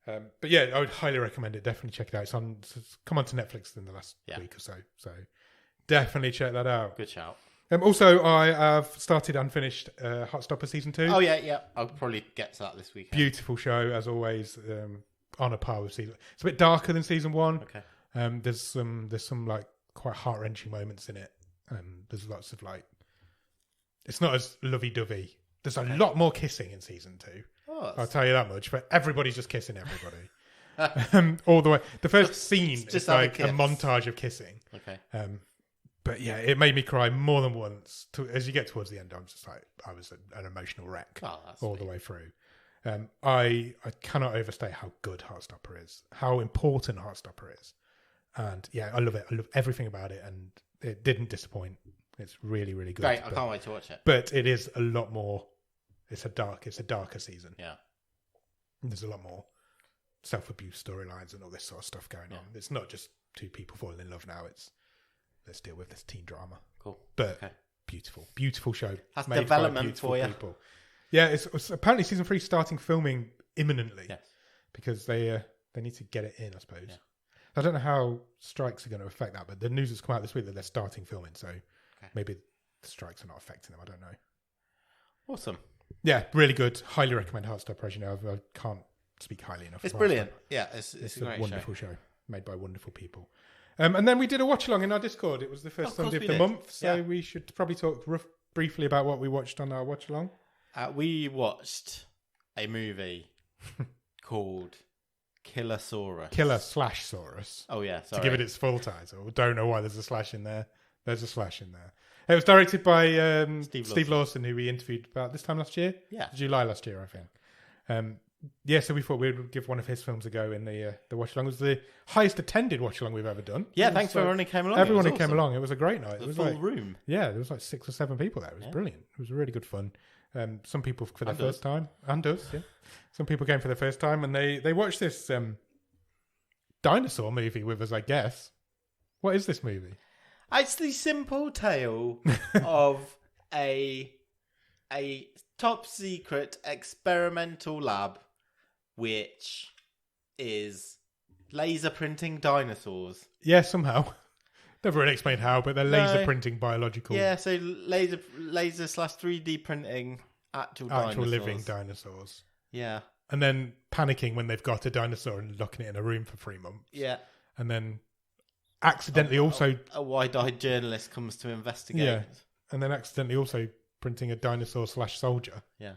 But yeah, I would highly recommend it. Definitely check it out. It's come onto Netflix in the last week or so. So definitely check that out. Good shout. Also, I have started and finished Heartstopper season 2. Oh yeah. I'll probably get to that this weekend. Beautiful show as always. On a par with season. It's a bit darker than season 1. Okay. There's some like quite heart wrenching moments in it. There's lots of like. It's not as lovey dovey. There's a lot more kissing in season 2. Oh, I'll tell you that much. But everybody's just kissing everybody. All the way. The first scene is like a montage of kissing. Okay. But yeah, it made me cry more than once. As you get towards the end, I'm just like, I was an emotional wreck all the way through. I cannot overstate how good Heartstopper is, how important Heartstopper is. And yeah, I love it. I love everything about it. And it didn't disappoint. It's really, really good. Great. I can't wait to watch it. But it is a lot more. It's a darker season. Yeah. And there's a lot more self-abuse storylines and all this sort of stuff going on. It's not just two people falling in love now. It's let's deal with this teen drama. Cool. But beautiful show. That's development for you. People. Yeah, it's apparently season 3 starting filming imminently. Yes. Because they need to get it in, I suppose. Yeah. I don't know how strikes are going to affect that, but the news has come out this week that they're starting filming, so maybe the strikes are not affecting them. I don't know. Awesome. Yeah, really good. Highly recommend Heartstopper. As you know, I can't speak highly enough. It's brilliant. Yeah, it's a great wonderful show made by wonderful people. And then we did a watch along in our Discord. It was the first Sunday of the month, so we should probably talk briefly about what we watched on our watch along. We watched a movie called Killersaurus. Killer/Saurus. Oh yeah, sorry. To give it its full title. Don't know why there's a slash in there. There's a slash in there. It was directed by Steve Lawson, who we interviewed about this time last year. Yeah. July last year, I think. So we thought we would give one of his films a go in the watch along. It was the highest attended watch along we've ever done. Yeah, thanks for everyone who came along. Everyone who came along. It was a great night. It was was a full room. Yeah, there was like 6 or 7 people there. It was brilliant. It was really good fun. Some people for their first time. And us, yeah. Some people came for their first time and they watched this dinosaur movie with us, I guess. What is this movie? It's the simple tale of a top secret experimental lab which is laser printing dinosaurs. Yeah, somehow. Never really explained how, but they're laser printing biological. Yeah, so laser / 3D printing actual living dinosaurs. Yeah. And then panicking when they've got a dinosaur and locking it in a room for 3 months. Yeah. And then accidentally a wide-eyed journalist comes to investigate. Yeah. And then accidentally also printing a dinosaur / soldier. Yeah.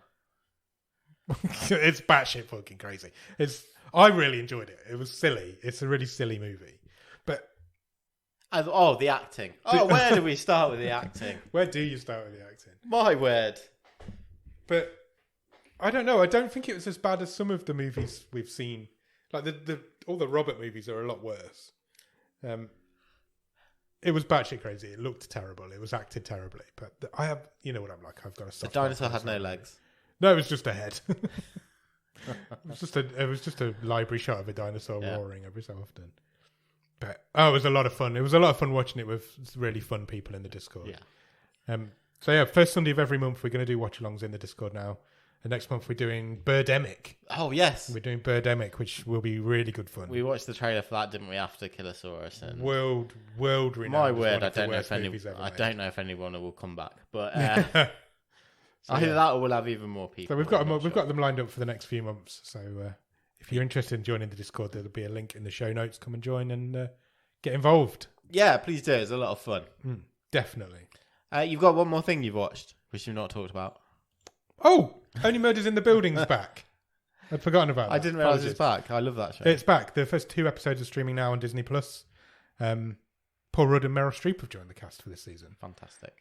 It's batshit fucking crazy. I really enjoyed it. It was silly. It's a really silly movie. But the acting. Where do we start with the acting? Where do you start with the acting? My word. But I don't know. I don't think it was as bad as some of the movies we've seen. Like all the Robert movies are a lot worse. It was batshit crazy. It looked terrible. It was acted terribly. But you know what I'm like. I've got a soft. The dinosaur had no legs. No, it was just a head. It was just a library shot of a dinosaur roaring every so often. But it was a lot of fun. It was a lot of fun watching it with really fun people in the Discord. Yeah. First Sunday of every month we're going to do watch-alongs in the Discord now. And next month we're doing Birdemic. Oh yes, we're doing Birdemic, which will be really good fun. We watched the trailer for that, didn't we? After Killersaurus and world renowned. My word, I don't know if anyone will come back, but I think that will have even more people. So we've got them lined up for the next few months. So If you're interested in joining the Discord, there'll be a link in the show notes. Come and join and get involved. Yeah, please do. It's a lot of fun. Definitely. You've got one more thing you've watched, which you've not talked about. Oh, Only Murders in the Building's back. I'd forgotten about that. I didn't realise it's back. I love that show. It's back. The first 2 episodes are streaming now on Disney+. Paul Rudd and Meryl Streep have joined the cast for this season. Fantastic.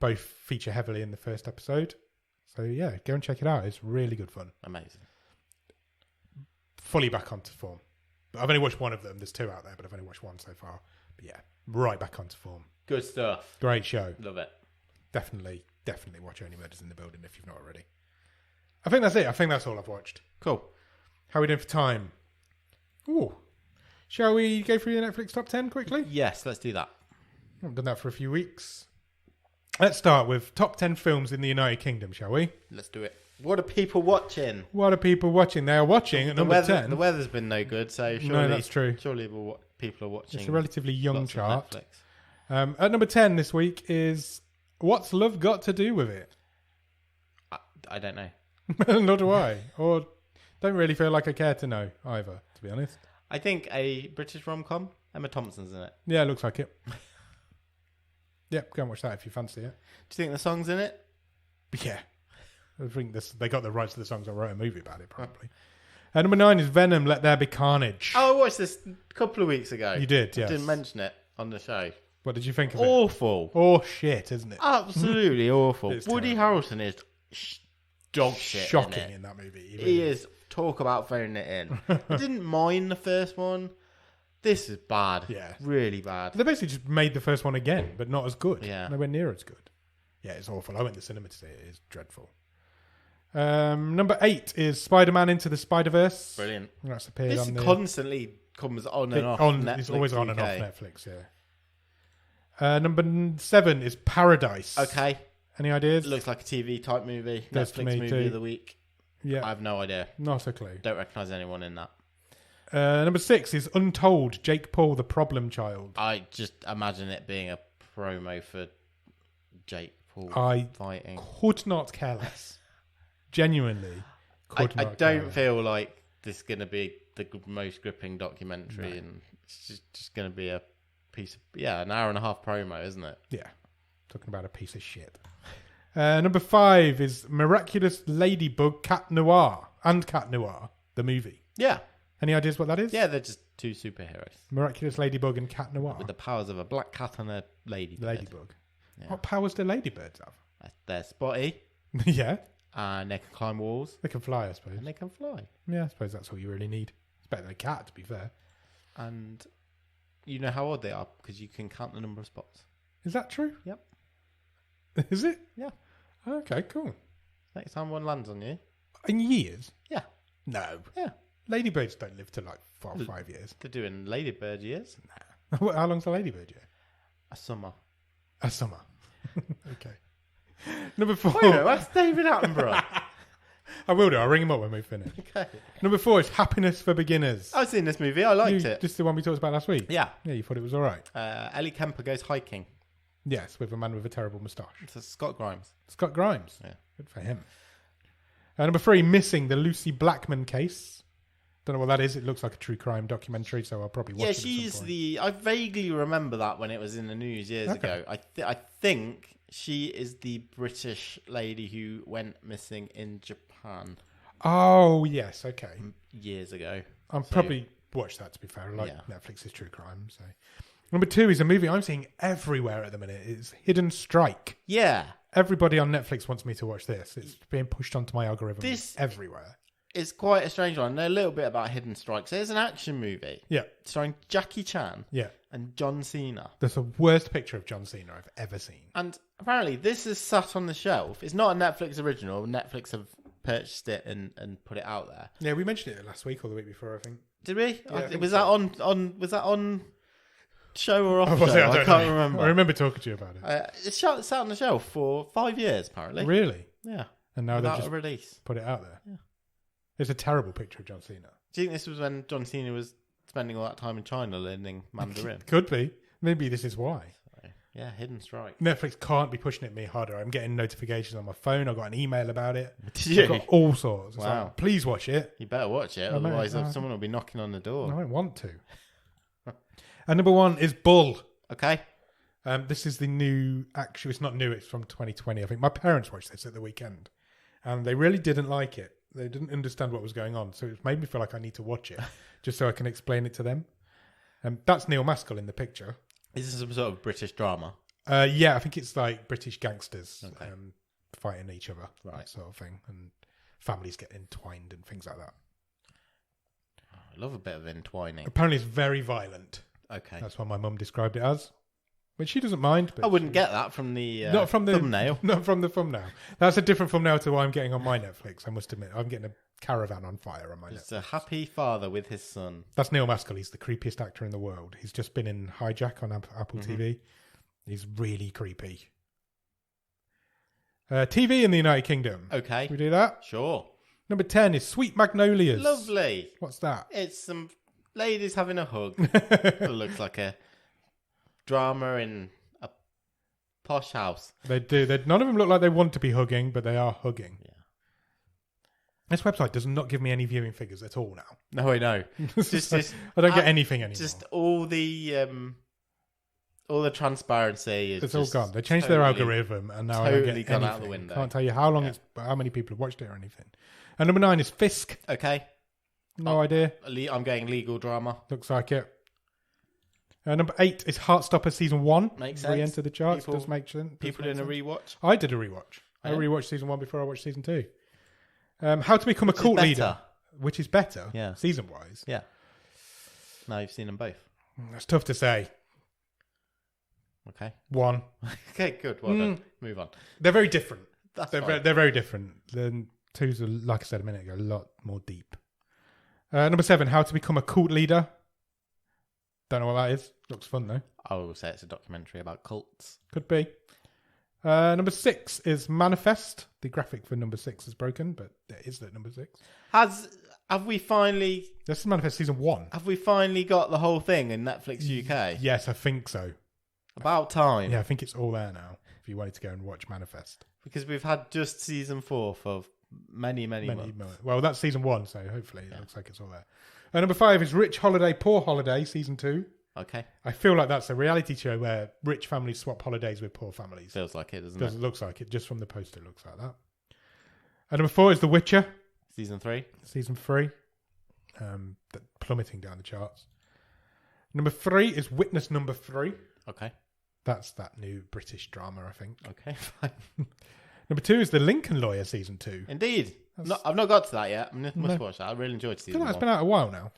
Both feature heavily in the first episode. So, yeah, go and check it out. It's really good fun. Amazing. Fully back onto form. But I've only watched one of them. There's 2 out there, but I've only watched one so far. But yeah, right back onto form. Good stuff. Great show. Love it. Definitely watch Only Murders in the Building if you've not already. I think that's it. I think that's all I've watched. Cool. How are we doing for time? Ooh. Shall we go through the Netflix top 10 quickly? Yes, let's do that. I haven't done that for a few weeks. Let's start with top 10 films in the United Kingdom, shall we? Let's do it. What are people watching? What are people watching? They are watching at number 10. The weather's been no good, so surely, no, that's true. Surely people are watching. It's a relatively young chart. Netflix. At number 10 this week is What's Love Got to Do with It? I don't know. Nor do I. Or don't really feel like I care to know either, to be honest. I think a British rom-com. Emma Thompson's in it. Yeah, it looks like it. Yep, go and watch that if you fancy it. Do you think the song's in it? Yeah. I think they got the rights to the songs. I wrote a movie about it, probably. Number 9 is Venom, Let There Be Carnage. Oh, I watched this a couple of weeks ago. You did, yes. I didn't mention it on the show. What did you think of it? Awful. Oh, shit, isn't it? Absolutely awful. It's Woody Harrelson is dog shit. Shocking in that movie. He is. Talk about phoning it in. I didn't mind the first one. This is bad. Yeah. Really bad. They basically just made the first one again, but not as good. Yeah. Nowhere near as good. Yeah, it's awful. I went to the cinema to see it. It is dreadful. Number 8 is Spider-Man Into the Spider-Verse. Brilliant. That's appeared This on the... constantly comes on and off Netflix. It's always on UK. and off Netflix, yeah. Number 7 is Paradise. Okay. Any ideas? It looks like a TV type movie. Does to Netflix me movie too. of the week. Yeah. I have no idea. Not a clue. Don't recognise anyone in that. Number 6 is Untold, Jake Paul, the Problem Child. I just imagine it being a promo for Jake Paul fighting. Could not care less. Genuinely. I don't feel like this is going to be the most gripping documentary, and it's just going to be a piece of, an hour and a half promo, isn't it? Yeah. Talking about a piece of shit. Number 5 is Miraculous Ladybug, Cat Noir, and Cat Noir, the movie. Yeah. Any ideas what that is? Yeah, they're just 2 superheroes. Miraculous Ladybug and Cat Noir. With the powers of a black cat and a ladybird. Ladybug. Yeah. What powers do ladybirds have? They're spotty, Yeah. and they can climb walls, They can fly, I suppose. and they can fly. Yeah, I suppose that's all you really need. It's better than a cat, to be fair. And you know how odd they are because you can count the number of spots. Is that true? Yep. Is it? Yeah. Okay, cool. Next time one lands on you. In years? Yeah. No. Yeah. Ladybirds don't live to like 4 or 5 years. They're doing ladybird years. How long's a ladybird year? A summer. A summer. Okay. Number 4. Wait a minute, that's David Attenborough. I will do. I'll ring him up when we finish. Okay. Number 4 is Happiness for Beginners. I've seen this movie. I liked it. This is the one we talked about last week? Yeah. Yeah, you thought it was all right? Ellie Kemper goes hiking. Yes, with a man with a terrible moustache. It's Scott Grimes. Scott Grimes. Yeah. Good for him. Number 3, Missing, the Lucy Blackman case. Don't know what that is. It looks like a true crime documentary, so I'll probably watch it. Yeah, at some she's point. I vaguely remember that when it was in the news years ago. I think she is the British lady who went missing in Japan. Oh, yes. Okay. Years ago. I'll probably watch that, to be fair. I like Yeah. Netflix's true crime. So, Number 2 is a movie I'm seeing everywhere at the minute. It's Hidden Strike. Yeah. Everybody on Netflix wants me to watch this. It's being pushed onto my algorithm everywhere. It's quite a strange one. I know a little bit about Hidden Strike. So it's an action movie. Yeah. Starring Jackie Chan. Yeah. And John Cena. That's the worst picture of John Cena I've ever seen. And apparently this is sat on the shelf. It's not a Netflix original. Netflix have purchased it and put it out there. Yeah, we mentioned it last week or the week before, I think. Did we? Yeah, Was that on show or off Oh, was show? it? I can't remember. I remember talking to you about it. It's sat on the shelf for 5 years, apparently. Really? Yeah. And now they've Without just a release. put it out there. Yeah. It's a terrible picture of John Cena. Do you think this was when John Cena was spending all that time in China learning Mandarin? Could be. Maybe this is why. Yeah, hidden strike. Netflix can't be pushing it me harder. I'm getting notifications on my phone. I got an email about it. Did you? I've got all sorts. It's Wow. like, please watch it. You better watch it, otherwise someone will be knocking on the door. I don't want to. And number 1 is Bull. Okay. This is the new. Actually, it's not new. It's from 2020. I think my parents watched this at the weekend, and they really didn't like it. They didn't understand what was going on, so it made me feel like I need to watch it just so I can explain it to them. That's Neil Maskell in the picture. Is this some sort of British drama? Yeah, I think it's like British gangsters fighting each other, right? That sort of thing, and families get entwined and things like that. I love a bit of entwining. Apparently, it's very violent. Okay, that's what my mum described it as. But she doesn't mind. But I wouldn't get that from the not from the thumbnail. Not from the thumbnail. That's a different thumbnail to what I'm getting on my Netflix. I must admit, I'm getting a caravan on fire on my Netflix. It's a happy father with his son. That's Neil Maskell. He's the creepiest actor in the world. He's just been in Hijack on Apple TV. He's really creepy. TV in the United Kingdom. Okay. Can we do that? Sure. Number 10 is Sweet Magnolias. Lovely. What's that? It's some ladies having a hug. It looks like a drama in a posh house. They do. None of them look like they want to be hugging, but they are hugging. Yeah. This website does not give me any viewing figures at all now. No, I know. just, I don't get anything anymore. Just all the transparency is it's all gone. They changed their algorithm, and now totally I don't get gone anything. out the window. Can't tell you how long how many people have watched it or anything. And number 9 is Fisk. Okay. No idea. I'm getting legal drama. Looks like it. Number 8 is Heartstopper Season 1. Makes sense. Re-enter the charts. Does make sense. People doing a rewatch? I did a rewatch. I rewatched Season 1 before I watched Season 2. How to Become a Cult Leader. Which is better, season-wise. Yeah. No, you've seen them both. That's tough to say. Okay. 1. Okay, good. Well done. Move on. They're very different. They're very different. Then 2's, like I said a minute ago, a lot more deep. Number 7, How to Become a Cult Leader. Don't know what that is. Looks fun, though. I will say it's a documentary about cults. Could be. Number 6 is Manifest. The graphic for number 6 is broken, but there is that number 6. Have we finally... This is Manifest Season 1. Have we finally got the whole thing in Netflix UK? Yes, I think so. About time. Yeah, I think it's all there now, if you wanted to go and watch Manifest. Because we've had just Season 4 for many months. Well, that's Season 1, so hopefully it looks like it's all there. Number 5 is Rich Holiday, Poor Holiday, Season 2. Okay. I feel like that's a reality show where rich families swap holidays with poor families. Feels like it, doesn't it? It looks like it. Just from the poster, it looks like that. And number 4 is The Witcher. Season 3. Season 3. Plummeting down the charts. Number 3 is Witness Number 3. Okay. That's that new British drama, I think. Okay, fine. Number 2 is The Lincoln Lawyer, Season 2. Indeed. I've not got to that yet. I must watch that. I really enjoyed Season 1. It's been out a while now.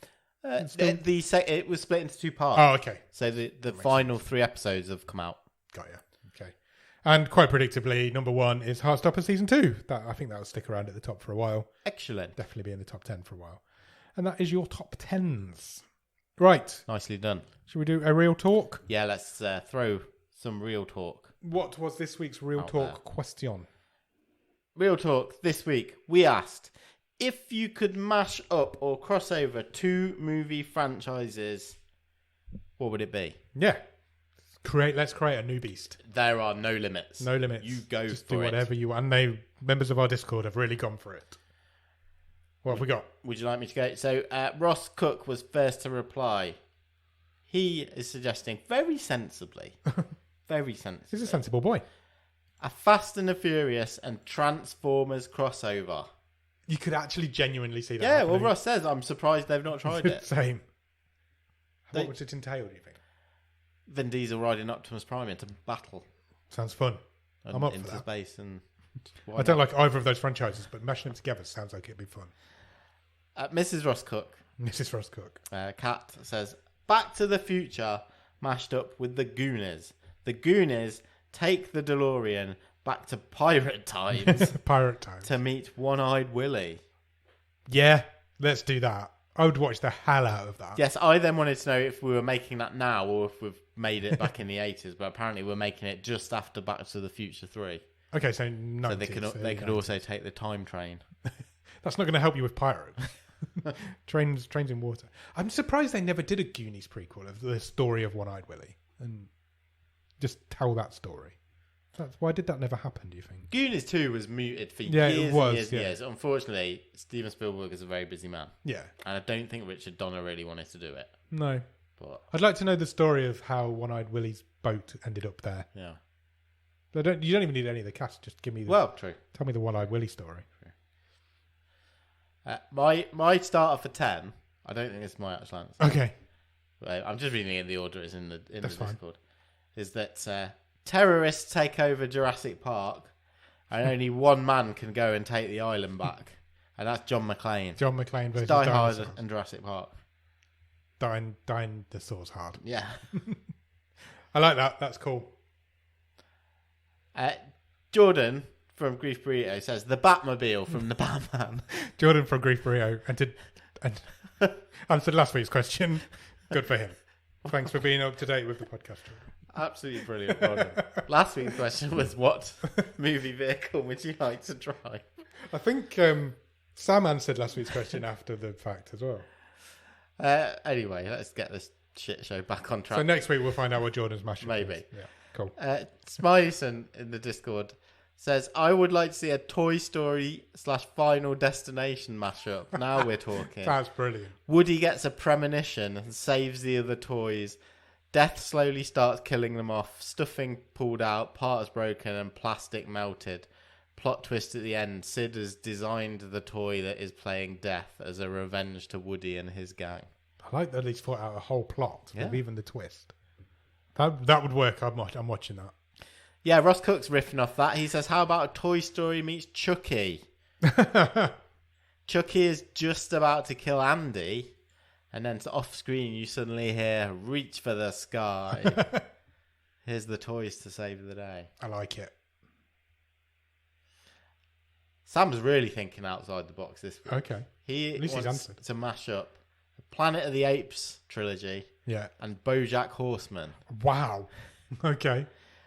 It was split into 2 parts. Oh, okay. So the final 3 episodes have come out. Got you. Okay. And quite predictably, number 1 is Heartstopper Season 2. I think that will stick around at the top for a while. Excellent. Definitely be in the top 10 for a while. And that is your top 10s. Right. Nicely done. Should we do a real talk? Yeah, let's throw some real talk. What was this week's real talk question? Real talk this week. We asked, if you could mash up or cross over 2 movie franchises, what would it be? Yeah. Let's create a new beast. There are no limits. No limits. You go Just for do it. whatever you want. And members of our Discord have really gone for it. What have we got? Would you like me to go? So Ross Cook was first to reply. He is suggesting very sensibly. He's a sensible boy. A Fast and the Furious and Transformers crossover. You could actually genuinely see that happening. Well, Ross says, I'm surprised they've not tried it. Same. What would it entail, do you think? Vin Diesel riding Optimus Prime into battle. Sounds fun. I'm up for that. Into space. And I don't like either of those franchises, but mashing them together sounds like it'd be fun. Mrs. Ross Cook. Kat says, Back to the Future mashed up with the Goonies. The Goonies take the DeLorean back to pirate times. To meet One-Eyed Willie. Yeah, let's do that. I would watch the hell out of that. Yes, I then wanted to know if we were making that now or if we've made it back in the 80s, but apparently we're making it just after Back to the Future 3. Okay, so 90s. So they could also take the time train. That's not going to help you with pirates. Trains in water. I'm surprised they never did a Goonies prequel of the story of One-Eyed Willie. And just tell that story. Why did that never happen, do you think? Goonies 2 was mooted for Yeah, years it was, and years yeah. and years. Unfortunately, Steven Spielberg is a very busy man. Yeah. And I don't think Richard Donner really wanted to do it. No. But I'd like to know the story of how One-Eyed Willie's boat ended up there. yeah. You don't even need any of the cast. Just give me True. Tell me the One-Eyed Willie story. My starter for 10, I don't think it's my actual answer. Okay. I'm just reading it in the order it's in the fine. Discord. Is that terrorists take over Jurassic Park and only one man can go and take the island back. And that's John McClane. John McClane versus Die Hard dinosaurs. and Jurassic Park. Dinosaurs hard. Yeah. I like that. That's cool. Jordan from Grief Burrito says the Batmobile from the Batman. Jordan from Grief Burrito and answered last week's question. Good for him. Thanks for being up to date with the podcast, Jordan. Absolutely brilliant. Well done. Last week's question was what movie vehicle would you like to drive? I think Sam answered last week's question after the fact as well. Anyway, let's get this shit show back on track. So next week we'll find out what Jordan's mashup Maybe. is. Yeah, cool. Smileyson in the Discord says, I would like to see a Toy Story / Final Destination mashup. Now we're talking. That's brilliant. Woody gets a premonition and saves the other toys. Death slowly starts killing them off. Stuffing pulled out, parts broken, and plastic melted. Plot twist at the end. Sid has designed the toy that is playing Death as a revenge to Woody and his gang. I like that he's thought out a whole plot with Yeah. even the twist. That would work. I'm watching that. Yeah, Ross Cook's riffing off that. He says, how about a Toy Story meets Chucky? Chucky is just about to kill Andy, and then off screen you suddenly hear, reach for the sky. Here's the toys to save the day. I like it. Sam's really thinking outside the box this week. Okay. He At least he's wants answered. to mash up the Planet of the Apes trilogy Yeah. and BoJack Horseman. Wow. Okay.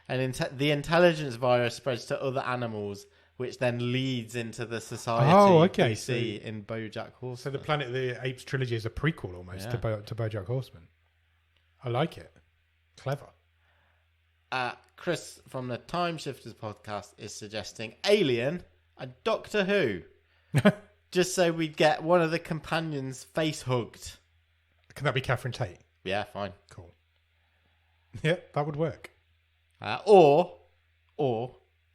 And the intelligence virus spreads to other animals, which then leads into the society we see in BoJack Horseman. So the Planet of the Apes trilogy is a prequel almost to BoJack Horseman. I like it. Clever. Chris from the Time Shifters podcast is suggesting Alien and Doctor Who. Just so we'd get one of the companions face hugged. Can that be Catherine Tate? Yeah, fine. Cool. Yeah, that would work. Or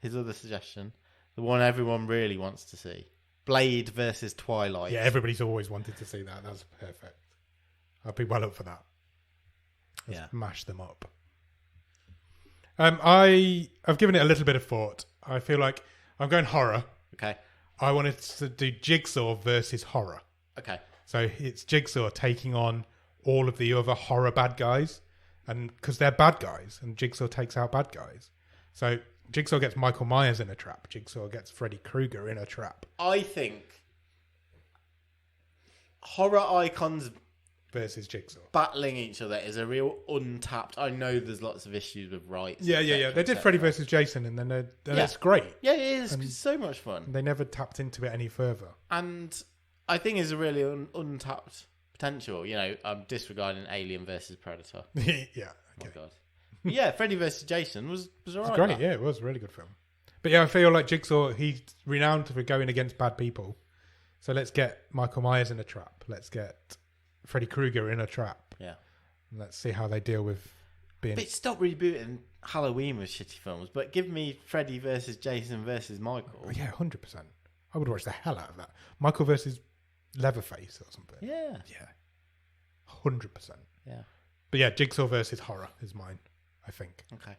his other suggestion, the one everyone really wants to see, Blade versus Twilight. Yeah, everybody's always wanted to see that. That's perfect. I'd be well up for that. Let's mash them up. I've given it a little bit of thought. I feel like I'm going horror. Okay. I wanted to do Jigsaw versus horror. Okay. So it's Jigsaw taking on all of the other horror bad guys, and because they're bad guys, and Jigsaw takes out bad guys. So Jigsaw gets Michael Myers in a trap. Jigsaw gets Freddy Krueger in a trap. I think horror icons Versus Jigsaw. battling each other is a real untapped. I know there's lots of issues with rights. Yeah. They did Freddy versus Jason, and then it's great. Yeah, it is. It's so much fun. They never tapped into it any further. And I think it's a really untapped potential. You know, I'm disregarding Alien versus Predator. Yeah. Okay. Oh my God. But yeah, Freddy versus Jason was alright. It's great. Yeah, it was a really good film. But yeah, I feel like Jigsaw, he's renowned for going against bad people. So let's get Michael Myers in a trap. Let's get Freddy Krueger in a trap. Yeah. And let's see how they deal with being... But stop rebooting Halloween with shitty films, but give me Freddy versus Jason versus Michael. Yeah, 100%. I would watch the hell out of that. Michael versus Leatherface or something. Yeah. Yeah. 100%. Yeah. But yeah, Jigsaw versus horror is mine, I think. Okay.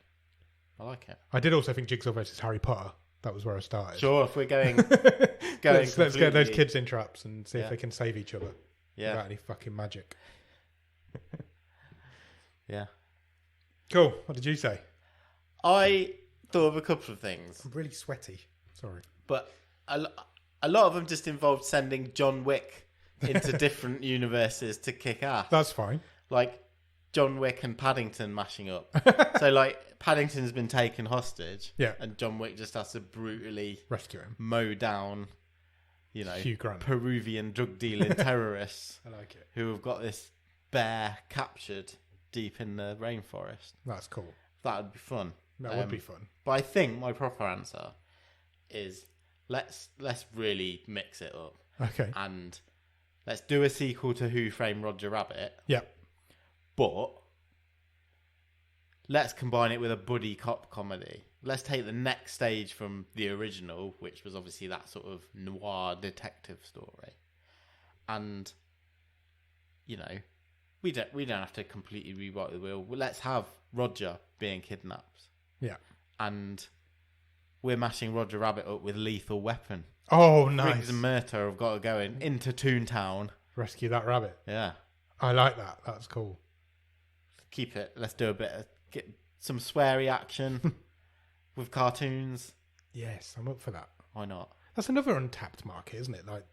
I like it. I did also think Jigsaw versus Harry Potter. That was where I started. Sure, if we're going... let's get those kids in traps and see if they can save each other. Yeah. Without any fucking magic. Yeah. Cool. What did you say? I thought of a couple of things. I'm really sweaty. Sorry. But a lot of them just involved sending John Wick into different universes to kick ass. That's fine. Like John Wick and Paddington mashing up. So like Paddington's been taken hostage. Yeah. And John Wick just has to brutally rescue him. Mow down, you know, Hugh Grant. Peruvian drug dealing terrorists. I like it. Who have got this bear captured deep in the rainforest. That's cool. That would be fun. That would be fun. But I think my proper answer is let's really mix it up. Okay. And let's do a sequel to Who Framed Roger Rabbit. Yeah. But let's combine it with a buddy cop comedy. Let's take the next stage from the original, which was obviously that sort of noir detective story. And, you know, we don't have to completely rewrite the wheel. Let's have Roger being kidnapped. Yeah. And we're mashing Roger Rabbit up with Lethal Weapon. Oh, nice. Briggs and Murtaugh have got to go into Toontown. Rescue that rabbit. Yeah. I like that. That's cool. Keep it. Let's do a bit of... Get some sweary action with cartoons. Yes, I'm up for that. Why not? That's another untapped market, isn't it? Like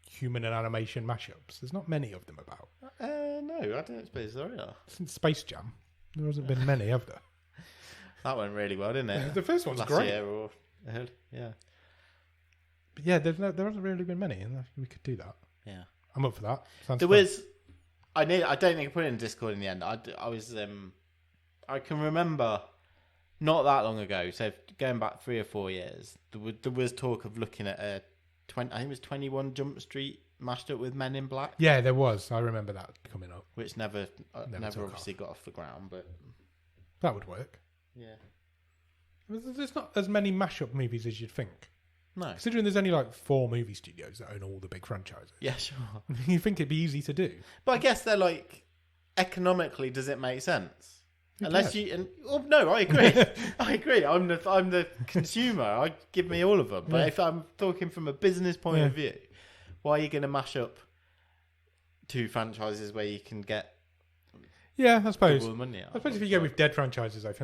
human and animation mashups. There's not many of them about. No, I don't suppose there are. Since Space Jam, there hasn't been many, have there? That went really well, didn't it? The first one's Last great. Year or, yeah. But yeah, there hasn't really been many, and we could do that. Yeah. I'm up for that. Sounds There fun. was... I don't think I put it in Discord in the end. I was... I can remember not that long ago, so going back 3 or 4 years, there was talk of looking at I think it was 21 Jump Street mashed up with Men in Black. Yeah, there was. I remember that coming up. Which never took obviously got off the ground, but... That would work. Yeah. There's not as many mashup movies as you'd think. No. Considering there's only like 4 movie studios that own all the big franchises. Yeah, sure. You think it'd be easy to do. But I guess they're like, economically, does it make sense? Unless cares? No, I agree. I agree. I'm the consumer. I give me all of them. But if I'm talking from a business point of view, why are you going to mash up 2 franchises where you can get Yeah, I suppose. double the money out? I suppose if you go with dead franchises, like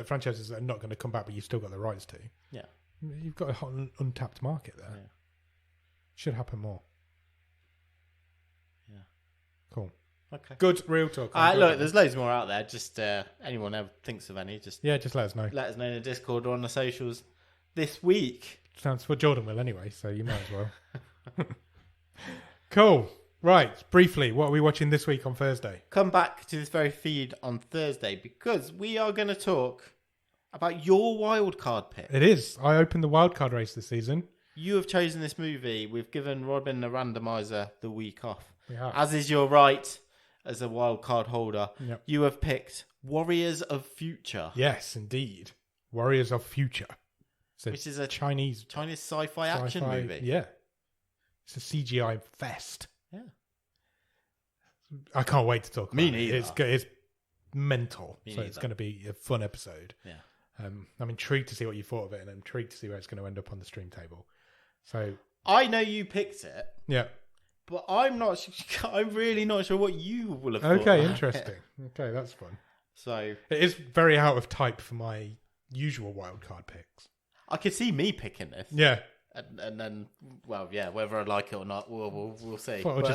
franchises that are not going to come back, but you've still got the rights to. Yeah. You've got a hot, untapped market there. Yeah. Should happen more. Yeah. Cool. Okay. Good real talk. Look, there's loads more out there. Just anyone ever thinks of any, just let us know. let us know in the Discord or on the socials this week. Sounds what Jordan will anyway, so you might as well. Cool. Right, briefly, what are we watching this week on Thursday? Come back to this very feed on Thursday because we are going to talk about your wildcard pick. It is. I opened the wildcard race this season. You have chosen this movie. We've given Robin the randomizer the week off. We have. As is your right as a wildcard holder. Yep. You have picked Warriors of Future. Yes, indeed. Warriors of Future. Which is a Chinese sci-fi action movie. Yeah. It's a CGI fest. Yeah. I can't wait to talk about Me it. neither. It's mental. Me so it's neither. going to be a fun episode. Yeah. I'm intrigued to see what you thought of it, and I'm intrigued to see where it's going to end up on the stream table. So I know you picked it, yeah. but I'm not. I'm really not sure what you will have thought. Okay, about interesting. it. Okay, that's fun. So It is very out of type for my usual wildcard picks. I could see me picking this. Yeah. And then, well, yeah, whether I like it or not, we'll see. Thought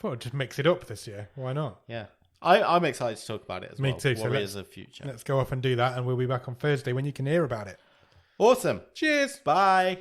I'd just mix it up this year. Why not? Yeah. I'm excited to talk about it as Me well. too, so Warriors of Future. Let's go off and do that, and we'll be back on Thursday when you can hear about it. Awesome. Cheers. Bye.